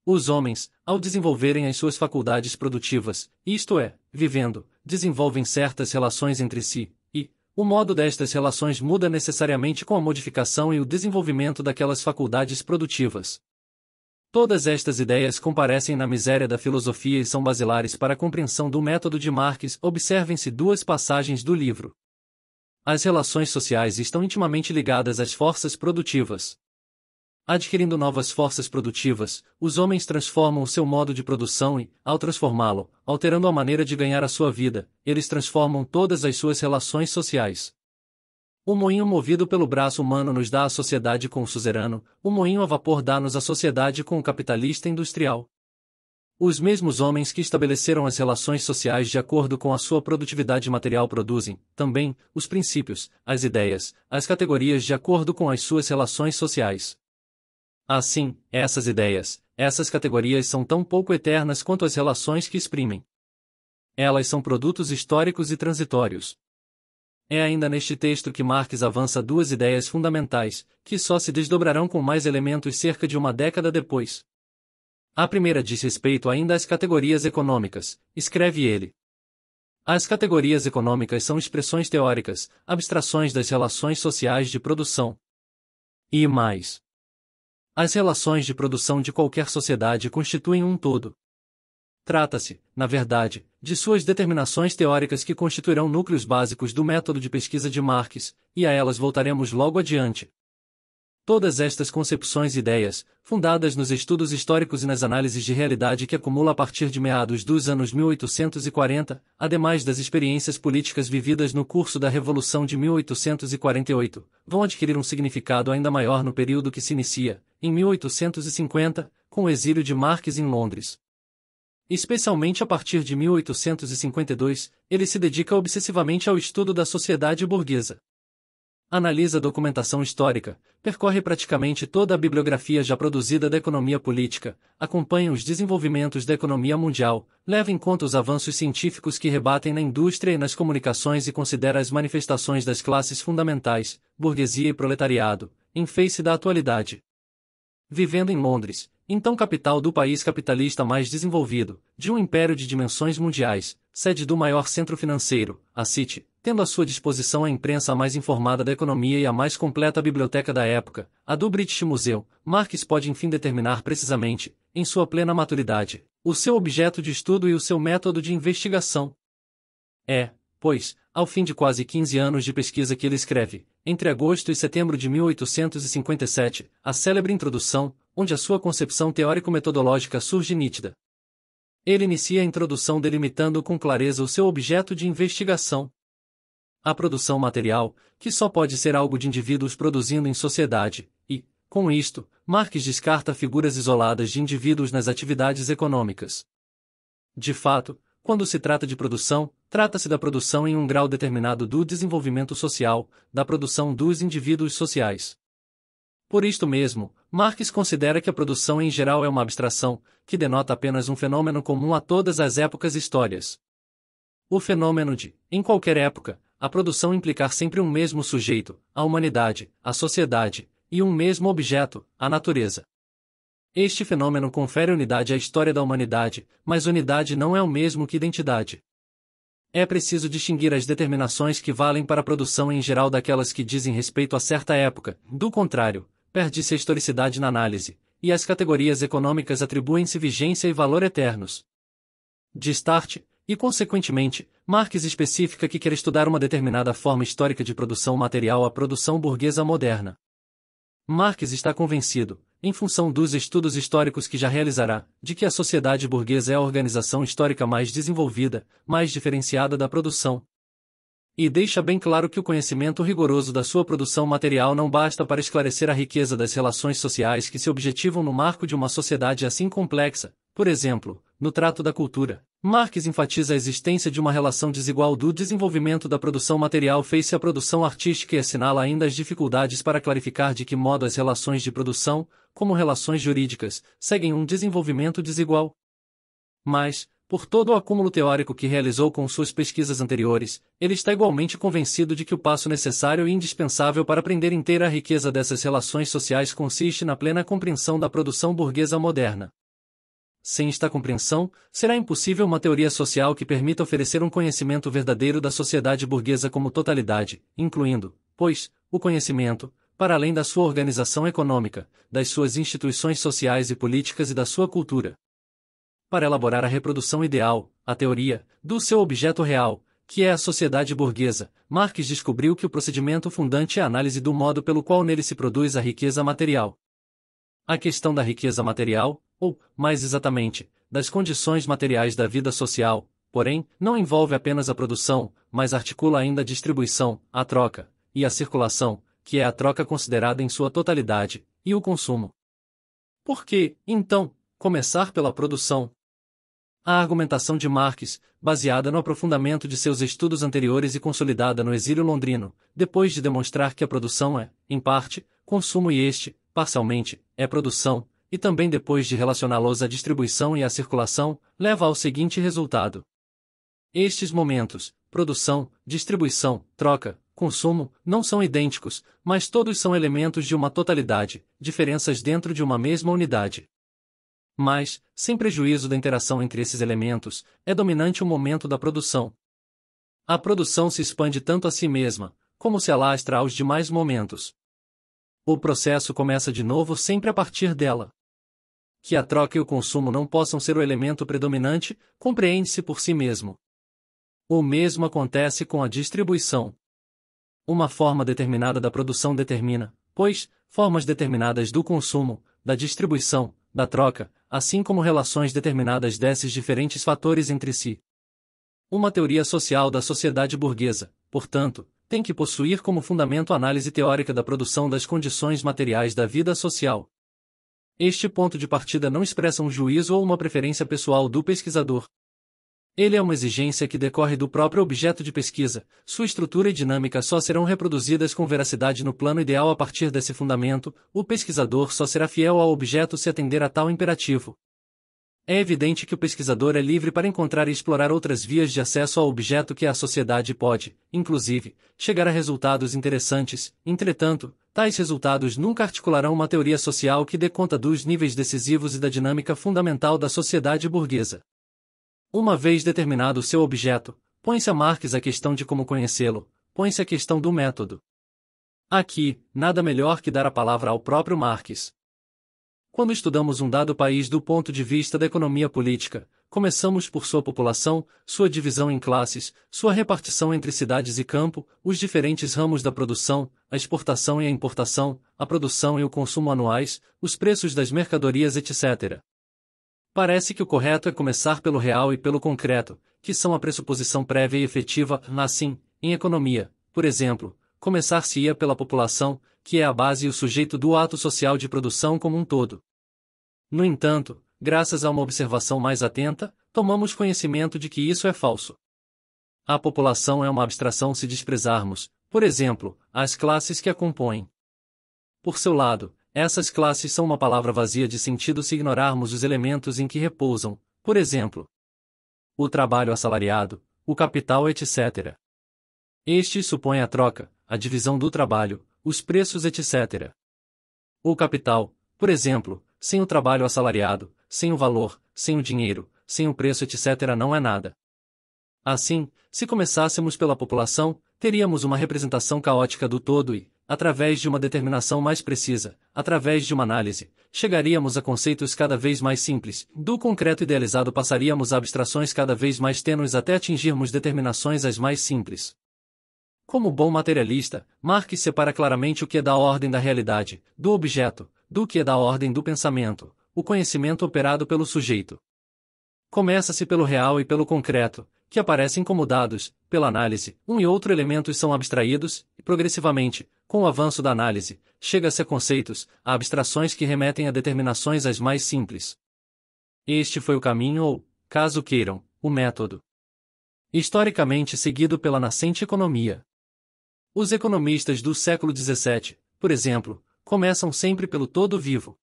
Speaker 1: Os homens, ao desenvolverem as suas faculdades produtivas, isto é, vivendo, desenvolvem certas relações entre si, e o modo destas relações muda necessariamente com a modificação e o desenvolvimento daquelas faculdades produtivas. Todas estas ideias comparecem na Miséria da Filosofia e são basilares para a compreensão do método de Marx. Observem-se duas passagens do livro. As relações sociais estão intimamente ligadas às forças produtivas. Adquirindo novas forças produtivas, os homens transformam o seu modo de produção e, ao transformá-lo, alterando a maneira de ganhar a sua vida, eles transformam todas as suas relações sociais. O moinho movido pelo braço humano nos dá a sociedade com o suzerano, o moinho a vapor dá-nos a sociedade com o capitalista industrial. Os mesmos homens que estabeleceram as relações sociais de acordo com a sua produtividade material produzem, também, os princípios, as ideias, as categorias de acordo com as suas relações sociais. Assim, essas ideias, essas categorias são tão pouco eternas quanto as relações que exprimem. Elas são produtos históricos e transitórios. É ainda neste texto que Marx avança duas ideias fundamentais, que só se desdobrarão com mais elementos cerca de uma década depois. A primeira diz respeito ainda às categorias econômicas, escreve ele. As categorias econômicas são expressões teóricas, abstrações das relações sociais de produção. E mais. As relações de produção de qualquer sociedade constituem um todo. Trata-se, na verdade, de suas determinações teóricas que constituirão núcleos básicos do método de pesquisa de Marx, e a elas voltaremos logo adiante. Todas estas concepções e ideias, fundadas nos estudos históricos e nas análises de realidade que acumula a partir de meados dos anos 1840, ademais das experiências políticas vividas no curso da Revolução de 1848, vão adquirir um significado ainda maior no período que se inicia, em 1850, com o exílio de Marx em Londres. Especialmente a partir de 1852, ele se dedica obsessivamente ao estudo da sociedade burguesa. Analisa a documentação histórica, percorre praticamente toda a bibliografia já produzida da economia política, acompanha os desenvolvimentos da economia mundial, leva em conta os avanços científicos que rebatem na indústria e nas comunicações e considera as manifestações das classes fundamentais, burguesia e proletariado, em face da atualidade. Vivendo em Londres, então capital do país capitalista mais desenvolvido, de um império de dimensões mundiais, sede do maior centro financeiro, a City, tendo à sua disposição a imprensa mais informada da economia e a mais completa biblioteca da época, a do British Museum, Marx pode enfim determinar precisamente, em sua plena maturidade, o seu objeto de estudo e o seu método de investigação. É, pois, ao fim de quase 15 anos de pesquisa que ele escreve, entre agosto e setembro de 1857, a célebre introdução, onde a sua concepção teórico-metodológica surge nítida. Ele inicia a introdução delimitando com clareza o seu objeto de investigação. A produção material, que só pode ser algo de indivíduos produzindo em sociedade, e, com isto, Marx descarta figuras isoladas de indivíduos nas atividades econômicas. De fato, quando se trata de produção, trata-se da produção em um grau determinado do desenvolvimento social, da produção dos indivíduos sociais. Por isto mesmo, Marx considera que a produção em geral é uma abstração, que denota apenas um fenômeno comum a todas as épocas e histórias. O fenômeno de, em qualquer época, a produção implicar sempre um mesmo sujeito, a humanidade, a sociedade, e um mesmo objeto, a natureza. Este fenômeno confere unidade à história da humanidade, mas unidade não é o mesmo que identidade. É preciso distinguir as determinações que valem para a produção em geral daquelas que dizem respeito a certa época, do contrário, perde-se a historicidade na análise, e as categorias econômicas atribuem-se vigência e valor eternos. De start, e consequentemente, Marx especifica que quer estudar uma determinada forma histórica de produção material, a produção burguesa moderna. Marx está convencido, em função dos estudos históricos que já realizará, de que a sociedade burguesa é a organização histórica mais desenvolvida, mais diferenciada da produção. E deixa bem claro que o conhecimento rigoroso da sua produção material não basta para esclarecer a riqueza das relações sociais que se objetivam no marco de uma sociedade assim complexa. Por exemplo, no trato da cultura, Marx enfatiza a existência de uma relação desigual do desenvolvimento da produção material face à produção artística e assinala ainda as dificuldades para clarificar de que modo as relações de produção, como relações jurídicas, seguem um desenvolvimento desigual. Mas, por todo o acúmulo teórico que realizou com suas pesquisas anteriores, ele está igualmente convencido de que o passo necessário e indispensável para aprender inteira a riqueza dessas relações sociais consiste na plena compreensão da produção burguesa moderna. Sem esta compreensão, será impossível uma teoria social que permita oferecer um conhecimento verdadeiro da sociedade burguesa como totalidade, incluindo, pois, o conhecimento, para além da sua organização econômica, das suas instituições sociais e políticas e da sua cultura. Para elaborar a reprodução ideal, a teoria, do seu objeto real, que é a sociedade burguesa, Marx descobriu que o procedimento fundante é a análise do modo pelo qual nele se produz a riqueza material. A questão da riqueza material, ou, mais exatamente, das condições materiais da vida social, porém, não envolve apenas a produção, mas articula ainda a distribuição, a troca, e a circulação, que é a troca considerada em sua totalidade, e o consumo. Por que, então, começar pela produção? A argumentação de Marx, baseada no aprofundamento de seus estudos anteriores e consolidada no exílio londrino, depois de demonstrar que a produção é, em parte, consumo e este, parcialmente, é produção, e também depois de relacioná-los à distribuição e à circulação, leva ao seguinte resultado. Estes momentos, produção, distribuição, troca, consumo, não são idênticos, mas todos são elementos de uma totalidade, diferenças dentro de uma mesma unidade. Mas, sem prejuízo da interação entre esses elementos, é dominante o momento da produção. A produção se expande tanto a si mesma, como se alastra aos demais momentos. O processo começa de novo sempre a partir dela. Que a troca e o consumo não possam ser o elemento predominante, compreende-se por si mesmo. O mesmo acontece com a distribuição. Uma forma determinada da produção determina, pois, formas determinadas do consumo, da distribuição, da troca, assim como relações determinadas desses diferentes fatores entre si. Uma teoria social da sociedade burguesa, portanto, tem que possuir como fundamento a análise teórica da produção das condições materiais da vida social. Este ponto de partida não expressa um juízo ou uma preferência pessoal do pesquisador. Ele é uma exigência que decorre do próprio objeto de pesquisa, sua estrutura e dinâmica só serão reproduzidas com veracidade no plano ideal a partir desse fundamento, o pesquisador só será fiel ao objeto se atender a tal imperativo. É evidente que o pesquisador é livre para encontrar e explorar outras vias de acesso ao objeto que a sociedade pode, inclusive, chegar a resultados interessantes, entretanto, tais resultados nunca articularão uma teoria social que dê conta dos níveis decisivos e da dinâmica fundamental da sociedade burguesa. Uma vez determinado o seu objeto, põe-se a Marx a questão de como conhecê-lo, põe-se a questão do método. Aqui, nada melhor que dar a palavra ao próprio Marx. Quando estudamos um dado país do ponto de vista da economia política, começamos por sua população, sua divisão em classes, sua repartição entre cidades e campo, os diferentes ramos da produção, a exportação e a importação, a produção e o consumo anuais, os preços das mercadorias, etc. Parece que o correto é começar pelo real e pelo concreto, que são a pressuposição prévia e efetiva, assim, em economia, por exemplo, começar-se-ia pela população, que é a base e o sujeito do ato social de produção como um todo. No entanto, graças a uma observação mais atenta, tomamos conhecimento de que isso é falso. A população é uma abstração se desprezarmos, por exemplo, as classes que a compõem. Por seu lado, essas classes são uma palavra vazia de sentido se ignorarmos os elementos em que repousam, por exemplo, o trabalho assalariado, o capital, etc. Este supõe a troca, a divisão do trabalho, os preços, etc. O capital, por exemplo, sem o trabalho assalariado, sem o valor, sem o dinheiro, sem o preço, etc. não é nada. Assim, se começássemos pela população, teríamos uma representação caótica do todo e, através de uma determinação mais precisa, através de uma análise, chegaríamos a conceitos cada vez mais simples, do concreto idealizado passaríamos a abstrações cada vez mais tênues até atingirmos determinações as mais simples. Como bom materialista, Marx separa claramente o que é da ordem da realidade, do objeto, do que é da ordem do pensamento, o conhecimento operado pelo sujeito. Começa-se pelo real e pelo concreto, que aparecem como dados, pela análise, um e outro elementos são abstraídos, e progressivamente, com o avanço da análise, chega-se a conceitos, a abstrações que remetem a determinações as mais simples. Este foi o caminho ou, caso queiram, o método historicamente seguido pela nascente economia. Os economistas do século XVII, por exemplo, começam sempre pelo todo vivo.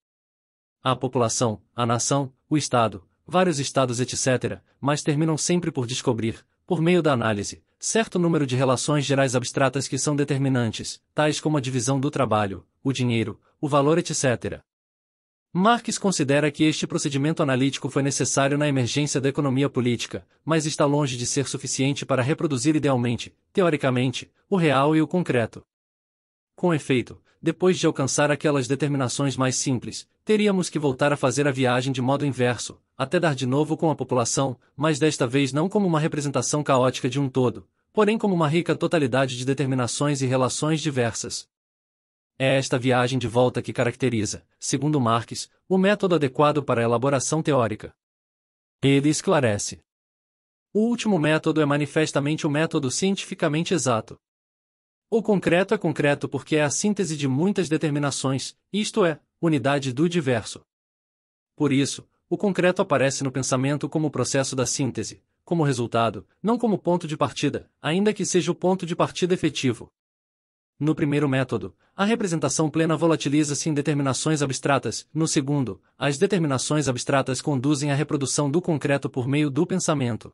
Speaker 1: A população, a nação, o Estado, vários estados, etc., mas terminam sempre por descobrir, por meio da análise, certo número de relações gerais abstratas que são determinantes, tais como a divisão do trabalho, o dinheiro, o valor, etc. Marx considera que este procedimento analítico foi necessário na emergência da economia política, mas está longe de ser suficiente para reproduzir idealmente, teoricamente, o real e o concreto. Com efeito, depois de alcançar aquelas determinações mais simples, teríamos que voltar a fazer a viagem de modo inverso, até dar de novo com a população, mas desta vez não como uma representação caótica de um todo, porém como uma rica totalidade de determinações e relações diversas. É esta viagem de volta que caracteriza, segundo Marx, o método adequado para a elaboração teórica. Ele esclarece. O último método é manifestamente o método cientificamente exato. O concreto é concreto porque é a síntese de muitas determinações, isto é, unidade do diverso. Por isso, o concreto aparece no pensamento como o processo da síntese, como resultado, não como ponto de partida, ainda que seja o ponto de partida efetivo. No primeiro método, a representação plena volatiliza-se em determinações abstratas, no segundo, as determinações abstratas conduzem à reprodução do concreto por meio do pensamento.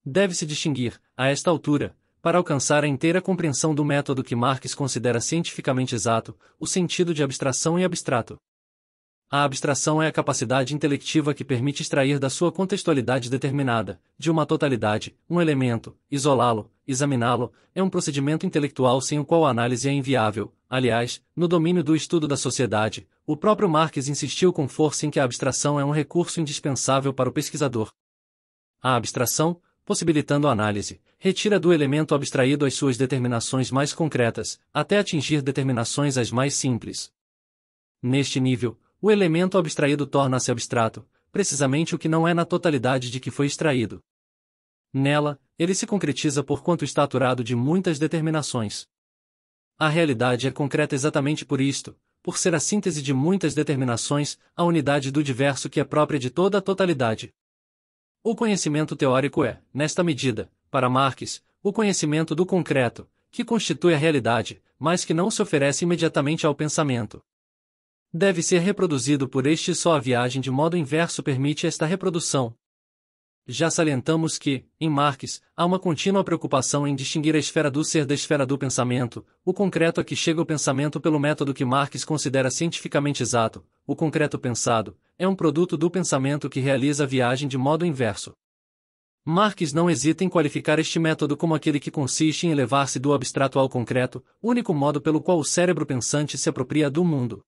Speaker 1: Deve-se distinguir, a esta altura, para alcançar a inteira compreensão do método que Marx considera cientificamente exato, o sentido de abstração e abstrato. A abstração é a capacidade intelectiva que permite extrair da sua contextualidade determinada, de uma totalidade, um elemento, isolá-lo, examiná-lo, é um procedimento intelectual sem o qual a análise é inviável. Aliás, no domínio do estudo da sociedade, o próprio Marx insistiu com força em que a abstração é um recurso indispensável para o pesquisador. A abstração, possibilitando a análise, retira do elemento abstraído as suas determinações mais concretas, até atingir determinações as mais simples. Neste nível, o elemento abstraído torna-se abstrato, precisamente o que não é na totalidade de que foi extraído. Nela, ele se concretiza porquanto está aturado de muitas determinações. A realidade é concreta exatamente por isto, por ser a síntese de muitas determinações, a unidade do diverso que é própria de toda a totalidade. O conhecimento teórico é, nesta medida, para Marx, o conhecimento do concreto, que constitui a realidade, mas que não se oferece imediatamente ao pensamento. Deve ser reproduzido por este só. A viagem de modo inverso permite esta reprodução. Já salientamos que, em Marx, há uma contínua preocupação em distinguir a esfera do ser da esfera do pensamento, o concreto a que chega o pensamento pelo método que Marx considera cientificamente exato. O concreto pensado é um produto do pensamento que realiza a viagem de modo inverso. Marx não hesita em qualificar este método como aquele que consiste em elevar-se do abstrato ao concreto, único modo pelo qual o cérebro pensante se apropria do mundo.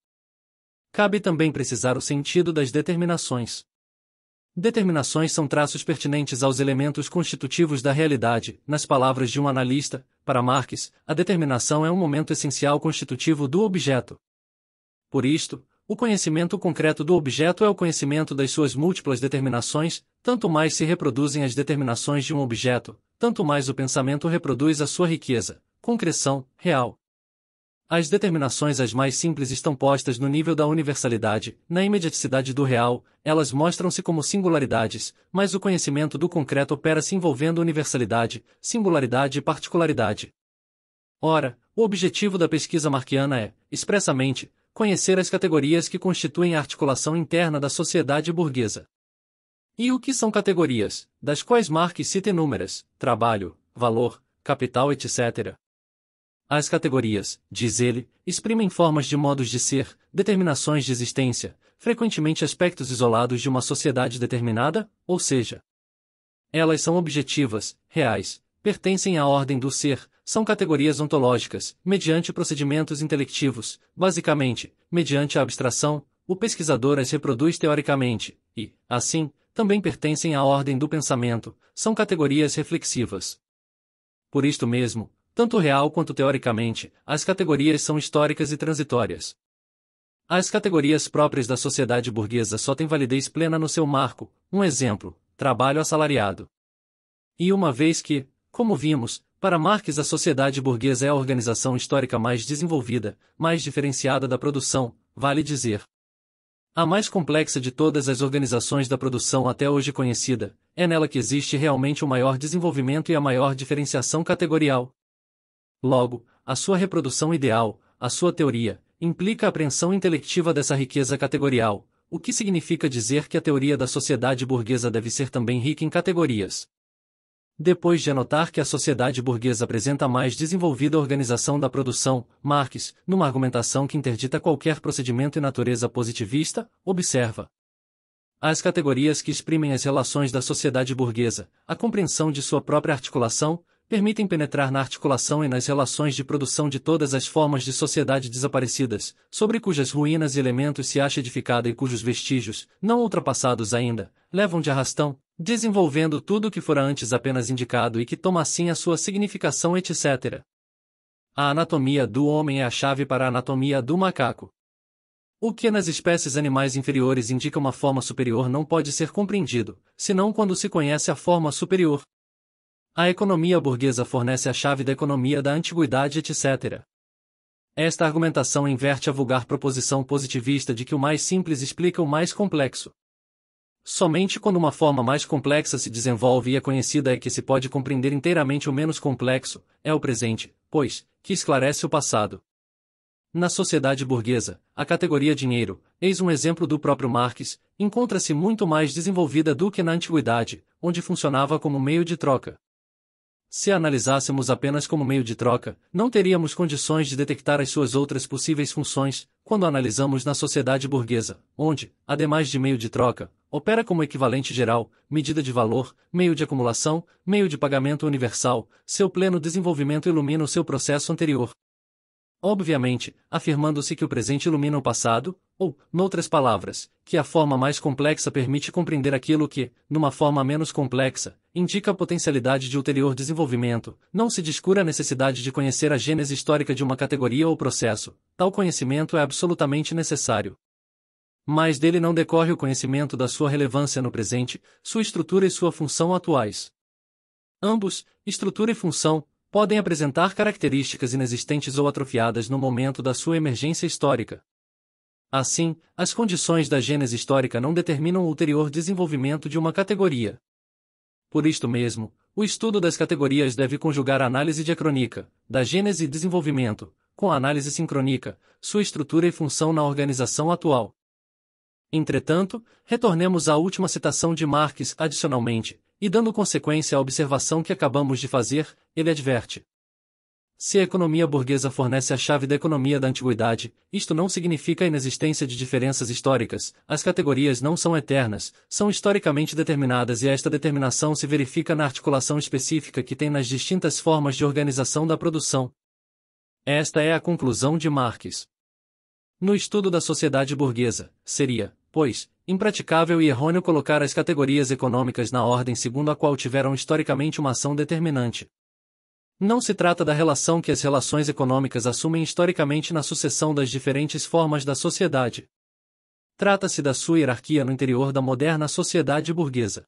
Speaker 1: Cabe também precisar o sentido das determinações. Determinações são traços pertinentes aos elementos constitutivos da realidade. Nas palavras de um analista, para Marx, a determinação é um momento essencial constitutivo do objeto. Por isto, o conhecimento concreto do objeto é o conhecimento das suas múltiplas determinações. Tanto mais se reproduzem as determinações de um objeto, tanto mais o pensamento reproduz a sua riqueza, concreção, real. As determinações as mais simples estão postas no nível da universalidade, na imediaticidade do real, elas mostram-se como singularidades, mas o conhecimento do concreto opera-se envolvendo universalidade, singularidade e particularidade. Ora, o objetivo da pesquisa marxiana é, expressamente, conhecer as categorias que constituem a articulação interna da sociedade burguesa. E o que são categorias, das quais Marx cita inúmeras: trabalho, valor, capital, etc. As categorias, diz ele, exprimem formas de modos de ser, determinações de existência, frequentemente aspectos isolados de uma sociedade determinada, ou seja, elas são objetivas, reais, pertencem à ordem do ser, são categorias ontológicas, mediante procedimentos intelectivos, basicamente, mediante a abstração, o pesquisador as reproduz teoricamente, e, assim, também pertencem à ordem do pensamento, são categorias reflexivas. Por isto mesmo, tanto real quanto teoricamente, as categorias são históricas e transitórias. As categorias próprias da sociedade burguesa só têm validez plena no seu marco, um exemplo, trabalho assalariado. E uma vez que, como vimos, para Marx a sociedade burguesa é a organização histórica mais desenvolvida, mais diferenciada da produção, vale dizer, a mais complexa de todas as organizações da produção até hoje conhecida, é nela que existe realmente o maior desenvolvimento e a maior diferenciação categorial. Logo, a sua reprodução ideal, a sua teoria, implica a apreensão intelectiva dessa riqueza categorial, o que significa dizer que a teoria da sociedade burguesa deve ser também rica em categorias. Depois de anotar que a sociedade burguesa apresenta a mais desenvolvida organização da produção, Marx, numa argumentação que interdita qualquer procedimento e natureza positivista, observa as categorias que exprimem as relações da sociedade burguesa, a compreensão de sua própria articulação, permitem penetrar na articulação e nas relações de produção de todas as formas de sociedade desaparecidas, sobre cujas ruínas e elementos se acha edificada e cujos vestígios, não ultrapassados ainda, levam de arrastão, desenvolvendo tudo o que fora antes apenas indicado e que toma assim a sua significação, etc. A anatomia do homem é a chave para a anatomia do macaco. O que nas espécies animais inferiores indica uma forma superior não pode ser compreendido, senão quando se conhece a forma superior. A economia burguesa fornece a chave da economia da antiguidade, etc. Esta argumentação inverte a vulgar proposição positivista de que o mais simples explica o mais complexo. Somente quando uma forma mais complexa se desenvolve e é conhecida é que se pode compreender inteiramente o menos complexo, é o presente, pois, que esclarece o passado. Na sociedade burguesa, a categoria dinheiro, eis um exemplo do próprio Marx, encontra-se muito mais desenvolvida do que na antiguidade, onde funcionava como meio de troca. Se a analisássemos apenas como meio de troca, não teríamos condições de detectar as suas outras possíveis funções, quando analisamos na sociedade burguesa, onde, ademais de meio de troca, opera como equivalente geral, medida de valor, meio de acumulação, meio de pagamento universal, seu pleno desenvolvimento ilumina o seu processo anterior. Obviamente, afirmando-se que o presente ilumina o passado, ou, noutras palavras, que a forma mais complexa permite compreender aquilo que, numa forma menos complexa, indica a potencialidade de ulterior desenvolvimento, não se discute a necessidade de conhecer a gênese histórica de uma categoria ou processo, tal conhecimento é absolutamente necessário. Mas dele não decorre o conhecimento da sua relevância no presente, sua estrutura e sua função atuais. Ambos, estrutura e função, podem apresentar características inexistentes ou atrofiadas no momento da sua emergência histórica. Assim, as condições da gênese histórica não determinam o ulterior desenvolvimento de uma categoria. Por isto mesmo, o estudo das categorias deve conjugar a análise diacrônica, da gênese e desenvolvimento, com a análise sincrônica, sua estrutura e função na organização atual. Entretanto, retornemos à última citação de Marx adicionalmente, e dando consequência à observação que acabamos de fazer, ele adverte. Se a economia burguesa fornece a chave da economia da antiguidade, isto não significa a inexistência de diferenças históricas, as categorias não são eternas, são historicamente determinadas e esta determinação se verifica na articulação específica que tem nas distintas formas de organização da produção. Esta é a conclusão de Marx. No estudo da sociedade burguesa, seria, pois, impraticável e errôneo colocar as categorias econômicas na ordem segundo a qual tiveram historicamente uma ação determinante. Não se trata da relação que as relações econômicas assumem historicamente na sucessão das diferentes formas da sociedade. Trata-se da sua hierarquia no interior da moderna sociedade burguesa.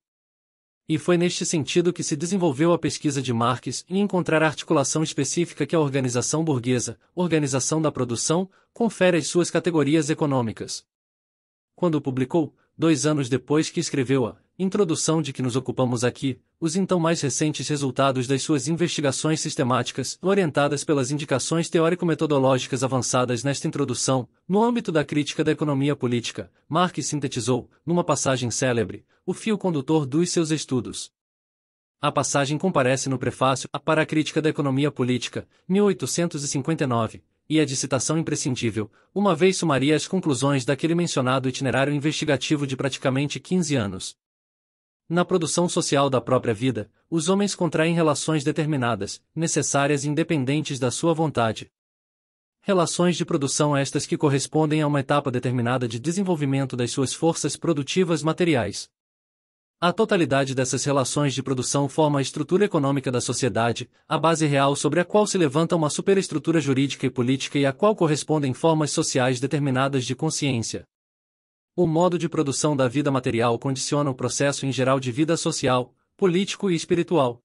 Speaker 1: E foi neste sentido que se desenvolveu a pesquisa de Marx em encontrar a articulação específica que a organização burguesa, organização da produção, confere às suas categorias econômicas. Quando publicou, 2 anos depois que escreveu a introdução de que nos ocupamos aqui, os então mais recentes resultados das suas investigações sistemáticas, orientadas pelas indicações teórico-metodológicas avançadas nesta introdução, no âmbito da crítica da economia política, Marx sintetizou, numa passagem célebre, o fio condutor dos seus estudos. A passagem comparece no prefácio a Para a Crítica da Economia Política, 1859, e é de citação imprescindível, uma vez sumaria as conclusões daquele mencionado itinerário investigativo de praticamente 15 anos. Na produção social da própria vida, os homens contraem relações determinadas, necessárias e independentes da sua vontade. Relações de produção estas que correspondem a uma etapa determinada de desenvolvimento das suas forças produtivas materiais. A totalidade dessas relações de produção forma a estrutura econômica da sociedade, a base real sobre a qual se levanta uma superestrutura jurídica e política e à qual correspondem formas sociais determinadas de consciência. O modo de produção da vida material condiciona o processo em geral de vida social, político e espiritual.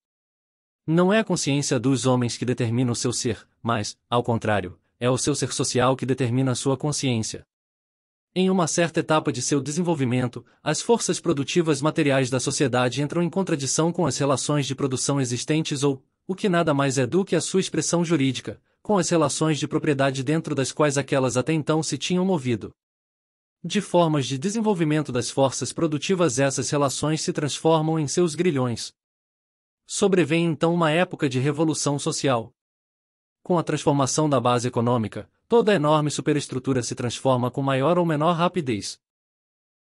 Speaker 1: Não é a consciência dos homens que determina o seu ser, mas, ao contrário, é o seu ser social que determina a sua consciência. Em uma certa etapa de seu desenvolvimento, as forças produtivas materiais da sociedade entram em contradição com as relações de produção existentes ou, o que nada mais é do que a sua expressão jurídica, com as relações de propriedade dentro das quais aquelas até então se tinham movido. De formas de desenvolvimento das forças produtivas essas relações se transformam em seus grilhões. Sobrevém então uma época de revolução social. Com a transformação da base econômica, toda a enorme superestrutura se transforma com maior ou menor rapidez.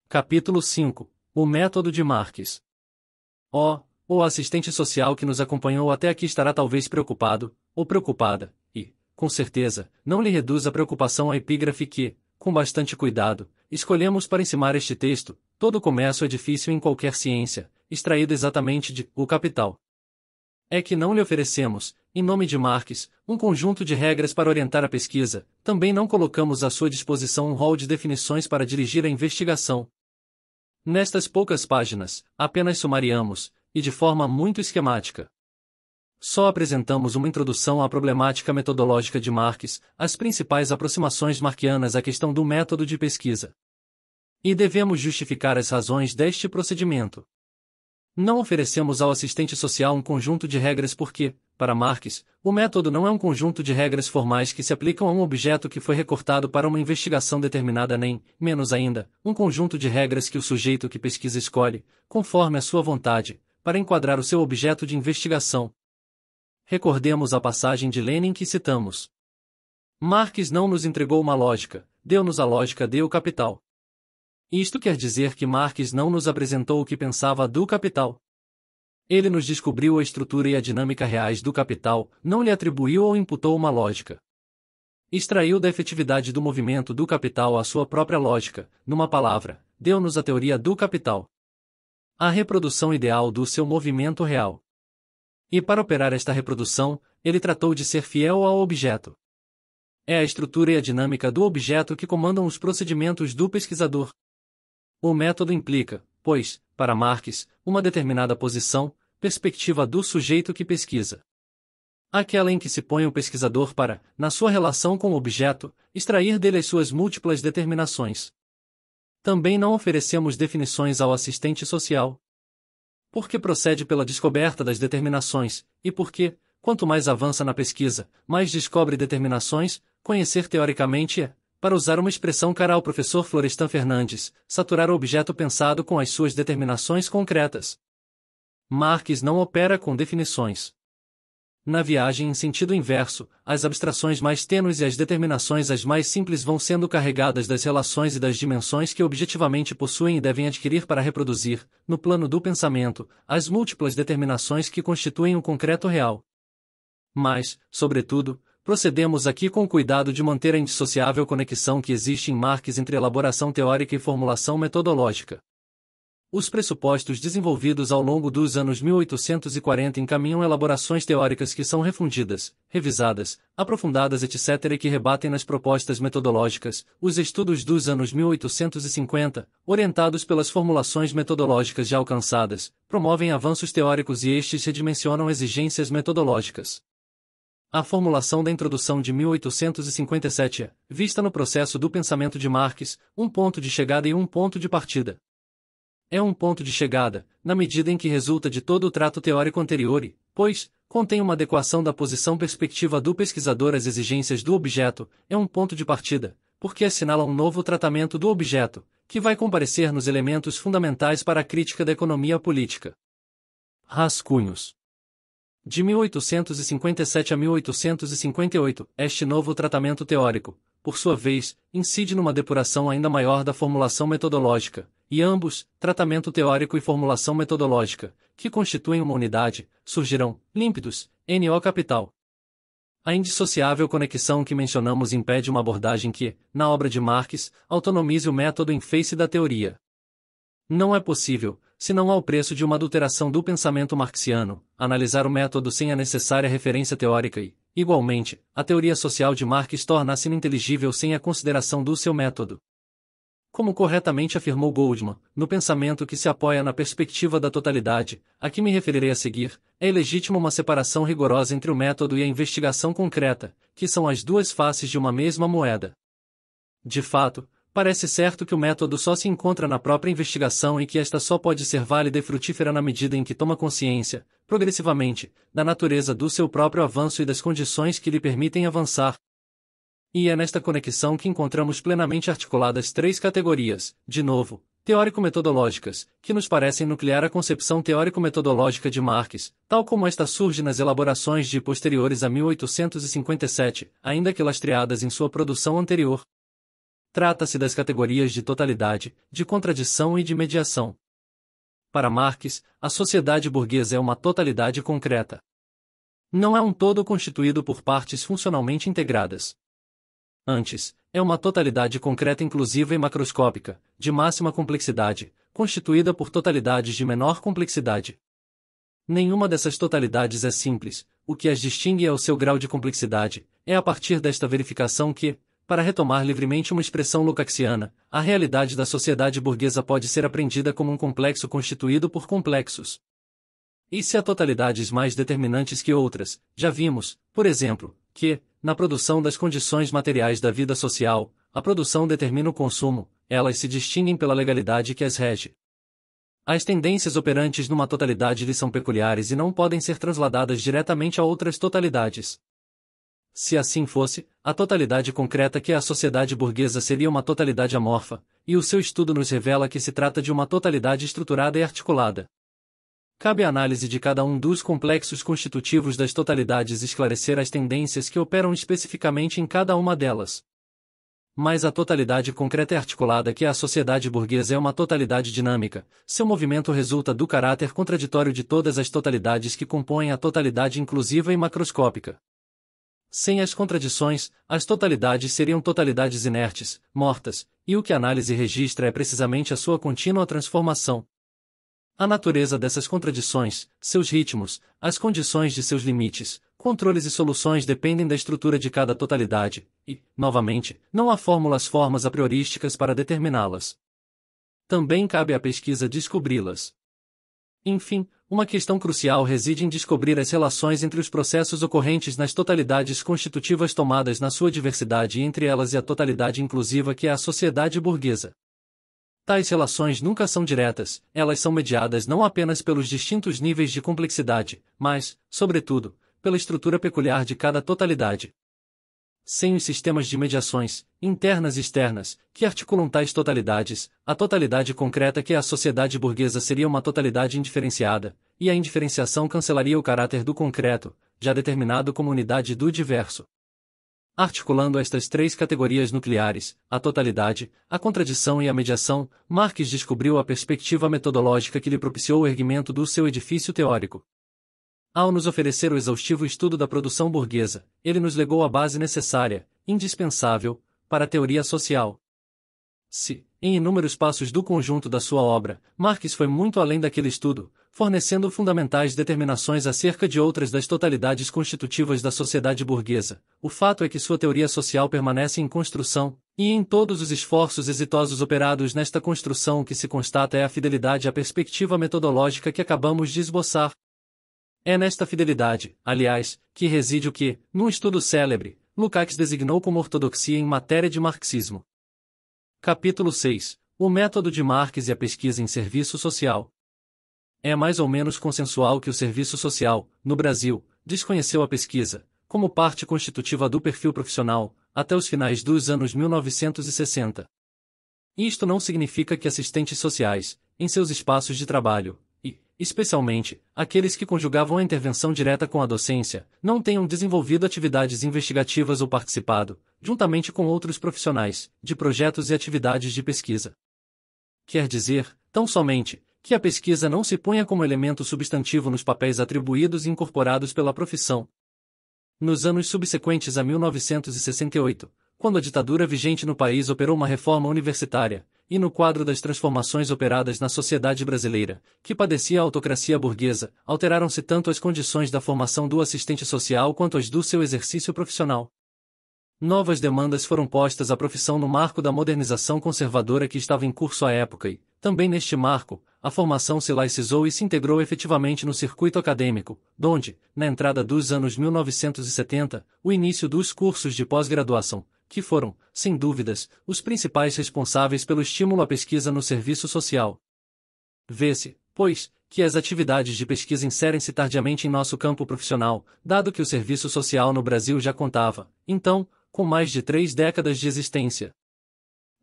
Speaker 1: Capítulo 5. O método de Marx. ou assistente social que nos acompanhou até aqui estará talvez preocupado, ou preocupada, e, com certeza, não lhe reduz a preocupação a epígrafe que, com bastante cuidado, escolhemos para encimar este texto: todo começo é difícil em qualquer ciência, extraído exatamente de O Capital. É que não lhe oferecemos, em nome de Marx, um conjunto de regras para orientar a pesquisa, também não colocamos à sua disposição um rol de definições para dirigir a investigação. Nestas poucas páginas, apenas sumariamos, e de forma muito esquemática. Só apresentamos uma introdução à problemática metodológica de Marx, as principais aproximações marquianas à questão do método de pesquisa. E devemos justificar as razões deste procedimento. Não oferecemos ao assistente social um conjunto de regras porque, para Marx, o método não é um conjunto de regras formais que se aplicam a um objeto que foi recortado para uma investigação determinada nem, menos ainda, um conjunto de regras que o sujeito que pesquisa escolhe, conforme a sua vontade, para enquadrar o seu objeto de investigação. Recordemos a passagem de Lenin que citamos. Marx não nos entregou uma lógica, deu-nos a lógica de O Capital. Isto quer dizer que Marx não nos apresentou o que pensava do capital. Ele nos descobriu a estrutura e a dinâmica reais do capital, não lhe atribuiu ou imputou uma lógica. Extraiu da efetividade do movimento do capital a sua própria lógica, numa palavra, deu-nos a teoria do capital. A reprodução ideal do seu movimento real. E para operar esta reprodução, ele tratou de ser fiel ao objeto. É a estrutura e a dinâmica do objeto que comandam os procedimentos do pesquisador. O método implica, pois, para Marx, uma determinada posição, perspectiva do sujeito que pesquisa. Aquela em que se põe o pesquisador para, na sua relação com o objeto, extrair dele as suas múltiplas determinações. Também não oferecemos definições ao assistente social. Porque procede pela descoberta das determinações, e porque, quanto mais avança na pesquisa, mais descobre determinações, conhecer teoricamente é, para usar uma expressão cara ao professor Florestan Fernandes, saturar o objeto pensado com as suas determinações concretas. Marx não opera com definições. Na viagem em sentido inverso, as abstrações mais tênues e as determinações as mais simples vão sendo carregadas das relações e das dimensões que objetivamente possuem e devem adquirir para reproduzir, no plano do pensamento, as múltiplas determinações que constituem o concreto real. Mas, sobretudo, procedemos aqui com o cuidado de manter a indissociável conexão que existe em Marx entre elaboração teórica e formulação metodológica. Os pressupostos desenvolvidos ao longo dos anos 1840 encaminham elaborações teóricas que são refundidas, revisadas, aprofundadas etc. e que rebatem nas propostas metodológicas. Os estudos dos anos 1850, orientados pelas formulações metodológicas já alcançadas, promovem avanços teóricos e estes redimensionam exigências metodológicas. A formulação da introdução de 1857 é, vista no processo do pensamento de Marx, um ponto de chegada e um ponto de partida. É um ponto de chegada, na medida em que resulta de todo o trato teórico anterior e, pois, contém uma adequação da posição perspectiva do pesquisador às exigências do objeto, é um ponto de partida, porque assinala um novo tratamento do objeto, que vai comparecer nos elementos fundamentais para a crítica da economia política. Rascunhos. De 1857 a 1858, este novo tratamento teórico, por sua vez, incide numa depuração ainda maior da formulação metodológica, e ambos, tratamento teórico e formulação metodológica, que constituem uma unidade, surgirão, límpidos, no capital. A indissociável conexão que mencionamos impede uma abordagem que, na obra de Marx, autonomize o método em face da teoria. Não é possível, senão ao preço de uma adulteração do pensamento marxiano, analisar o método sem a necessária referência teórica e, igualmente, a teoria social de Marx torna-se ininteligível sem a consideração do seu método. Como corretamente afirmou Goldman, no pensamento que se apoia na perspectiva da totalidade, a que me referirei a seguir, é ilegítima uma separação rigorosa entre o método e a investigação concreta, que são as duas faces de uma mesma moeda. De fato, parece certo que o método só se encontra na própria investigação e que esta só pode ser válida e frutífera na medida em que toma consciência, progressivamente, da natureza do seu próprio avanço e das condições que lhe permitem avançar. E é nesta conexão que encontramos plenamente articuladas três categorias, de novo, teórico-metodológicas, que nos parecem nuclear a concepção teórico-metodológica de Marx, tal como esta surge nas elaborações de posteriores a 1857, ainda que lastreadas em sua produção anterior. Trata-se das categorias de totalidade, de contradição e de mediação. Para Marx, a sociedade burguesa é uma totalidade concreta. Não é um todo constituído por partes funcionalmente integradas. Antes, é uma totalidade concreta inclusiva e macroscópica, de máxima complexidade, constituída por totalidades de menor complexidade. Nenhuma dessas totalidades é simples, o que as distingue é o seu grau de complexidade. É a partir desta verificação que, para retomar livremente uma expressão lukácsiana, a realidade da sociedade burguesa pode ser apreendida como um complexo constituído por complexos. E se há totalidades mais determinantes que outras, já vimos, por exemplo, que, na produção das condições materiais da vida social, a produção determina o consumo, elas se distinguem pela legalidade que as rege. As tendências operantes numa totalidade lhes são peculiares e não podem ser transladadas diretamente a outras totalidades. Se assim fosse, a totalidade concreta que é a sociedade burguesa seria uma totalidade amorfa, e o seu estudo nos revela que se trata de uma totalidade estruturada e articulada. Cabe à análise de cada um dos complexos constitutivos das totalidades esclarecer as tendências que operam especificamente em cada uma delas. Mas a totalidade concreta e articulada que é a sociedade burguesa é uma totalidade dinâmica, seu movimento resulta do caráter contraditório de todas as totalidades que compõem a totalidade inclusiva e macroscópica. Sem as contradições, as totalidades seriam totalidades inertes, mortas, e o que a análise registra é precisamente a sua contínua transformação. A natureza dessas contradições, seus ritmos, as condições de seus limites, controles e soluções dependem da estrutura de cada totalidade, e, novamente, não há formas a priorísticas para determiná-las. Também cabe à pesquisa descobri-las. Enfim, uma questão crucial reside em descobrir as relações entre os processos ocorrentes nas totalidades constitutivas tomadas na sua diversidade e entre elas e a totalidade inclusiva que é a sociedade burguesa. Tais relações nunca são diretas, elas são mediadas não apenas pelos distintos níveis de complexidade, mas, sobretudo, pela estrutura peculiar de cada totalidade. Sem os sistemas de mediações, internas e externas, que articulam tais totalidades, a totalidade concreta que é a sociedade burguesa seria uma totalidade indiferenciada, e a indiferenciação cancelaria o caráter do concreto, já determinado como unidade do diverso. Articulando estas três categorias nucleares, a totalidade, a contradição e a mediação, Marx descobriu a perspectiva metodológica que lhe propiciou o erguimento do seu edifício teórico. Ao nos oferecer o exaustivo estudo da produção burguesa, ele nos legou a base necessária, indispensável, para a teoria social. Se, em inúmeros passos do conjunto da sua obra, Marx foi muito além daquele estudo, fornecendo fundamentais determinações acerca de outras das totalidades constitutivas da sociedade burguesa, o fato é que sua teoria social permanece em construção, e em todos os esforços exitosos operados nesta construção o que se constata é a fidelidade à perspectiva metodológica que acabamos de esboçar. É nesta fidelidade, aliás, que reside o que, num estudo célebre, Lukács designou como ortodoxia em matéria de marxismo. Capítulo 6. O método de Marx e a pesquisa em serviço social. É mais ou menos consensual que o serviço social, no Brasil, desconheceu a pesquisa, como parte constitutiva do perfil profissional, até os finais dos anos 1960. Isto não significa que assistentes sociais, em seus espaços de trabalho, e, especialmente, aqueles que conjugavam a intervenção direta com a docência, não tenham desenvolvido atividades investigativas ou participado, juntamente com outros profissionais, de projetos e atividades de pesquisa. Quer dizer, tão somente, que a pesquisa não se ponha como elemento substantivo nos papéis atribuídos e incorporados pela profissão. Nos anos subsequentes a 1968, quando a ditadura vigente no país operou uma reforma universitária, e no quadro das transformações operadas na sociedade brasileira, que padecia a autocracia burguesa, alteraram-se tanto as condições da formação do assistente social quanto as do seu exercício profissional. Novas demandas foram postas à profissão no marco da modernização conservadora que estava em curso à época e, também neste marco, a formação se laicizou e se integrou efetivamente no circuito acadêmico, donde, na entrada dos anos 1970, o início dos cursos de pós-graduação, que foram, sem dúvidas, os principais responsáveis pelo estímulo à pesquisa no serviço social. Vê-se, pois, que as atividades de pesquisa inserem-se tardiamente em nosso campo profissional, dado que o serviço social no Brasil já contava, então, com mais de 3 décadas de existência.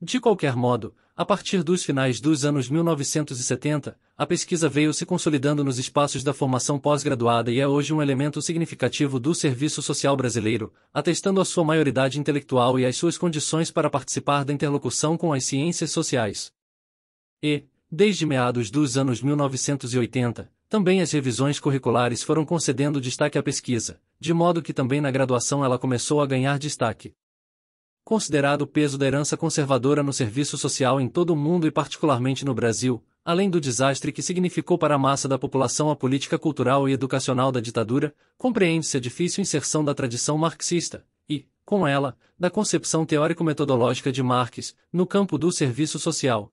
Speaker 1: De qualquer modo, a partir dos finais dos anos 1970, a pesquisa veio se consolidando nos espaços da formação pós-graduada e é hoje um elemento significativo do serviço social brasileiro, atestando a sua maioridade intelectual e as suas condições para participar da interlocução com as ciências sociais. E, Desde meados dos anos 1980, também as revisões curriculares foram concedendo destaque à pesquisa, de modo que também na graduação ela começou a ganhar destaque. Considerado o peso da herança conservadora no serviço social em todo o mundo e particularmente no Brasil, além do desastre que significou para a massa da população a política cultural e educacional da ditadura, compreende-se a difícil inserção da tradição marxista, e, com ela, da concepção teórico-metodológica de Marx, no campo do serviço social.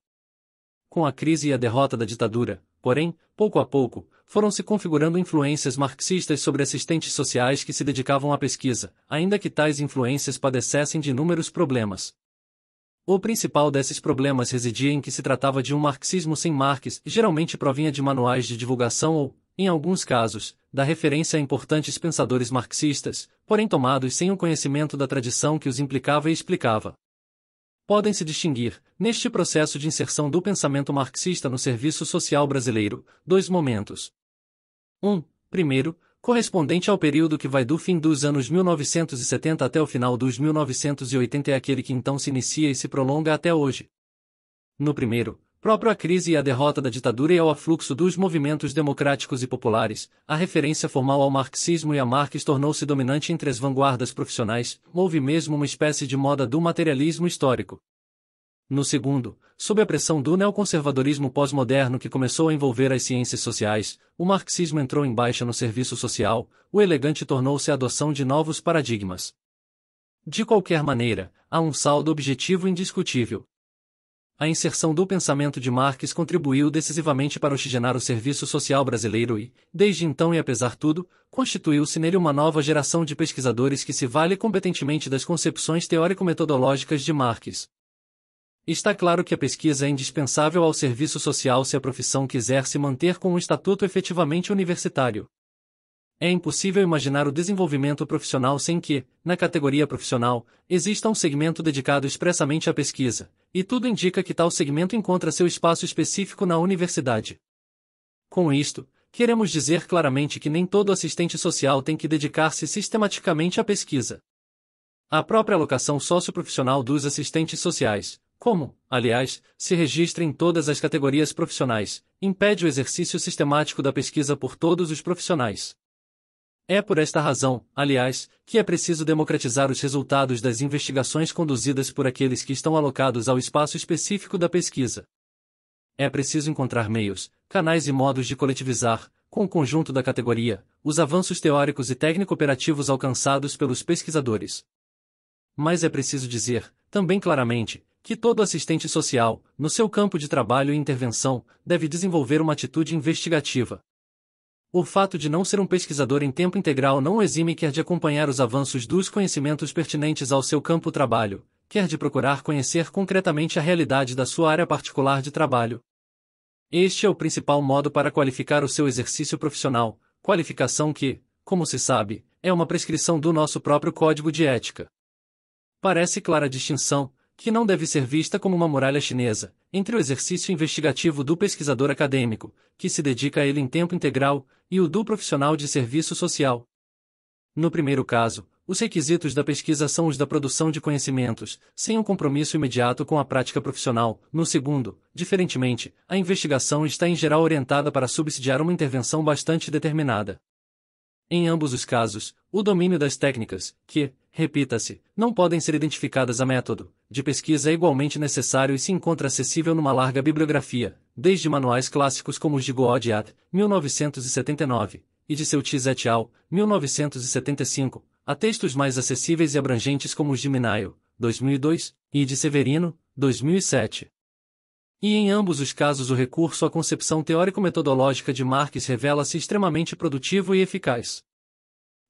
Speaker 1: Com a crise e a derrota da ditadura, porém, pouco a pouco, foram se configurando influências marxistas sobre assistentes sociais que se dedicavam à pesquisa, ainda que tais influências padecessem de inúmeros problemas. O principal desses problemas residia em que se tratava de um marxismo sem Marx e geralmente provinha de manuais de divulgação ou, em alguns casos, da referência a importantes pensadores marxistas, porém tomados sem o conhecimento da tradição que os implicava e explicava. Podem-se distinguir, neste processo de inserção do pensamento marxista no serviço social brasileiro, dois momentos. Primeiro, correspondente ao período que vai do fim dos anos 1970 até o final dos 1980 é aquele que então se inicia e se prolonga até hoje. No primeiro, próprio a crise e a derrota da ditadura e ao afluxo dos movimentos democráticos e populares, a referência formal ao marxismo e a Marx tornou-se dominante entre as vanguardas profissionais, houve mesmo uma espécie de moda do materialismo histórico. No segundo, sob a pressão do neoconservadorismo pós-moderno que começou a envolver as ciências sociais, o marxismo entrou em baixa no serviço social, o elegante tornou-se a adoção de novos paradigmas. De qualquer maneira, há um saldo objetivo indiscutível. A inserção do pensamento de Marx contribuiu decisivamente para oxigenar o serviço social brasileiro e, desde então e apesar tudo, constituiu-se nele uma nova geração de pesquisadores que se vale competentemente das concepções teórico-metodológicas de Marx. Está claro que a pesquisa é indispensável ao serviço social se a profissão quiser se manter com um estatuto efetivamente universitário. É impossível imaginar o desenvolvimento profissional sem que, na categoria profissional, exista um segmento dedicado expressamente à pesquisa, e tudo indica que tal segmento encontra seu espaço específico na universidade. Com isto, queremos dizer claramente que nem todo assistente social tem que dedicar-se sistematicamente à pesquisa. A própria alocação socioprofissional dos assistentes sociais, como, aliás, se registra em todas as categorias profissionais, impede o exercício sistemático da pesquisa por todos os profissionais. É por esta razão, aliás, que é preciso democratizar os resultados das investigações conduzidas por aqueles que estão alocados ao espaço específico da pesquisa. É preciso encontrar meios, canais e modos de coletivizar, com o conjunto da categoria, os avanços teóricos e técnico-operativos alcançados pelos pesquisadores. Mas é preciso dizer, também claramente, que todo assistente social, no seu campo de trabalho e intervenção, deve desenvolver uma atitude investigativa. O fato de não ser um pesquisador em tempo integral não o exime quer de acompanhar os avanços dos conhecimentos pertinentes ao seu campo de trabalho, quer de procurar conhecer concretamente a realidade da sua área particular de trabalho. Este é o principal modo para qualificar o seu exercício profissional, qualificação que, como se sabe, é uma prescrição do nosso próprio Código de Ética. Parece clara a distinção, que não deve ser vista como uma muralha chinesa, entre o exercício investigativo do pesquisador acadêmico, que se dedica a ele em tempo integral, e o do profissional de serviço social. No primeiro caso, os requisitos da pesquisa são os da produção de conhecimentos, sem um compromisso imediato com a prática profissional. No segundo, diferentemente, a investigação está em geral orientada para subsidiar uma intervenção bastante determinada. Em ambos os casos, o domínio das técnicas, que, repita-se, não podem ser identificadas a método, de pesquisa é igualmente necessário e se encontra acessível numa larga bibliografia, desde manuais clássicos como os de Good et. 1979, e de Seutis et al. 1975, a textos mais acessíveis e abrangentes como os de Minayo, 2002, e de Severino, 2007. E em ambos os casos o recurso à concepção teórico-metodológica de Marx revela-se extremamente produtivo e eficaz.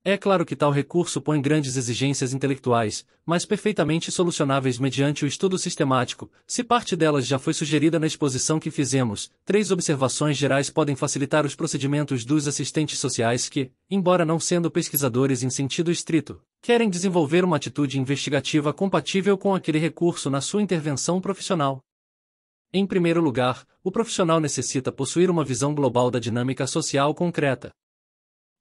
Speaker 1: É claro que tal recurso põe grandes exigências intelectuais, mas perfeitamente solucionáveis mediante o estudo sistemático. Se parte delas já foi sugerida na exposição que fizemos, 3 observações gerais podem facilitar os procedimentos dos assistentes sociais que, embora não sendo pesquisadores em sentido estrito, querem desenvolver uma atitude investigativa compatível com aquele recurso na sua intervenção profissional. Em primeiro lugar, o profissional necessita possuir uma visão global da dinâmica social concreta.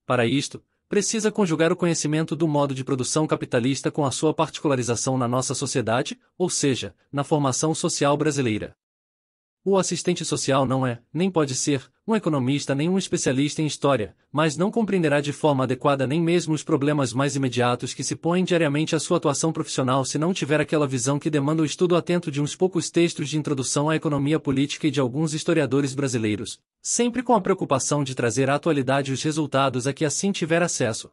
Speaker 1: Para isto, precisa conjugar o conhecimento do modo de produção capitalista com a sua particularização na nossa sociedade, ou seja, na formação social brasileira. O assistente social não é, nem pode ser, um economista nem um especialista em história, mas não compreenderá de forma adequada nem mesmo os problemas mais imediatos que se põem diariamente à sua atuação profissional se não tiver aquela visão que demanda o estudo atento de uns poucos textos de introdução à economia política e de alguns historiadores brasileiros, sempre com a preocupação de trazer à atualidade os resultados a que assim tiver acesso.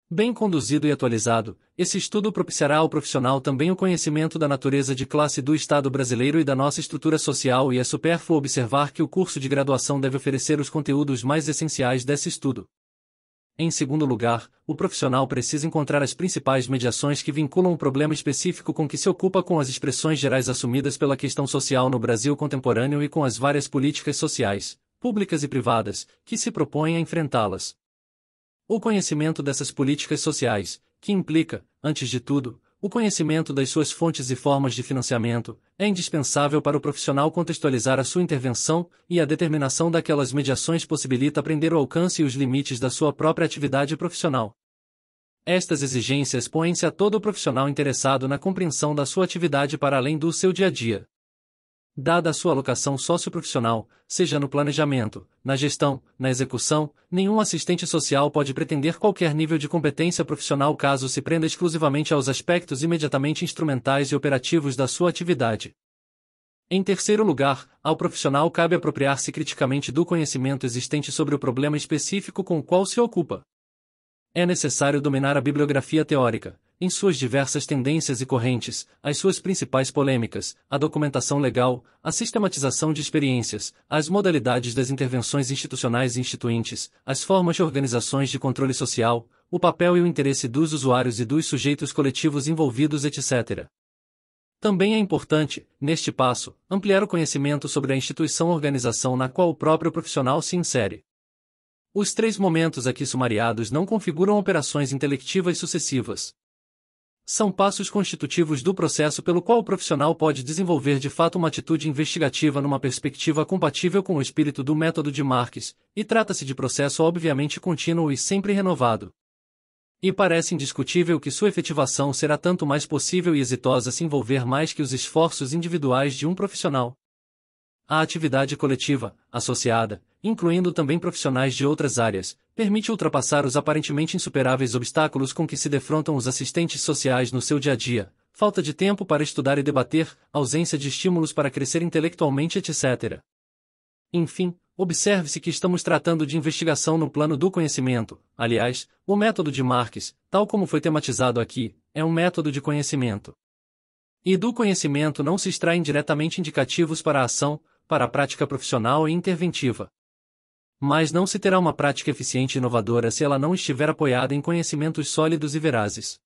Speaker 1: Bem conduzido e atualizado, esse estudo propiciará ao profissional também o conhecimento da natureza de classe do Estado brasileiro e da nossa estrutura social, e é supérfluo observar que o curso de graduação deve oferecer os conteúdos mais essenciais desse estudo. Em segundo lugar, o profissional precisa encontrar as principais mediações que vinculam o problema específico com que se ocupa com as expressões gerais assumidas pela questão social no Brasil contemporâneo e com as várias políticas sociais, públicas e privadas, que se propõem a enfrentá-las. O conhecimento dessas políticas sociais, que implica, antes de tudo, o conhecimento das suas fontes e formas de financiamento, é indispensável para o profissional contextualizar a sua intervenção, e a determinação daquelas mediações possibilita aprender o alcance e os limites da sua própria atividade profissional. Estas exigências põem-se a todo profissional interessado na compreensão da sua atividade para além do seu dia a dia. Dada a sua alocação socioprofissional, seja no planejamento, na gestão, na execução, nenhum assistente social pode pretender qualquer nível de competência profissional caso se prenda exclusivamente aos aspectos imediatamente instrumentais e operativos da sua atividade. Em terceiro lugar, ao profissional cabe apropriar-se criticamente do conhecimento existente sobre o problema específico com o qual se ocupa. É necessário dominar a bibliografia teórica, em suas diversas tendências e correntes, as suas principais polêmicas, a documentação legal, a sistematização de experiências, as modalidades das intervenções institucionais e instituintes, as formas de organizações de controle social, o papel e o interesse dos usuários e dos sujeitos coletivos envolvidos, etc. Também é importante, neste passo, ampliar o conhecimento sobre a instituição ou organização na qual o próprio profissional se insere. Os três momentos aqui sumariados não configuram operações intelectivas sucessivas. São passos constitutivos do processo pelo qual o profissional pode desenvolver de fato uma atitude investigativa numa perspectiva compatível com o espírito do método de Marx, e trata-se de processo obviamente contínuo e sempre renovado. E parece indiscutível que sua efetivação será tanto mais possível e exitosa se envolver mais que os esforços individuais de um profissional. A atividade coletiva, associada, incluindo também profissionais de outras áreas, permite ultrapassar os aparentemente insuperáveis obstáculos com que se defrontam os assistentes sociais no seu dia a dia, falta de tempo para estudar e debater, ausência de estímulos para crescer intelectualmente, etc. Enfim, observe-se que estamos tratando de investigação no plano do conhecimento. Aliás, o método de Marx, tal como foi tematizado aqui, é um método de conhecimento. E do conhecimento não se extraem diretamente indicativos para a ação, para a prática profissional e interventiva. Mas não se terá uma prática eficiente e inovadora se ela não estiver apoiada em conhecimentos sólidos e verazes.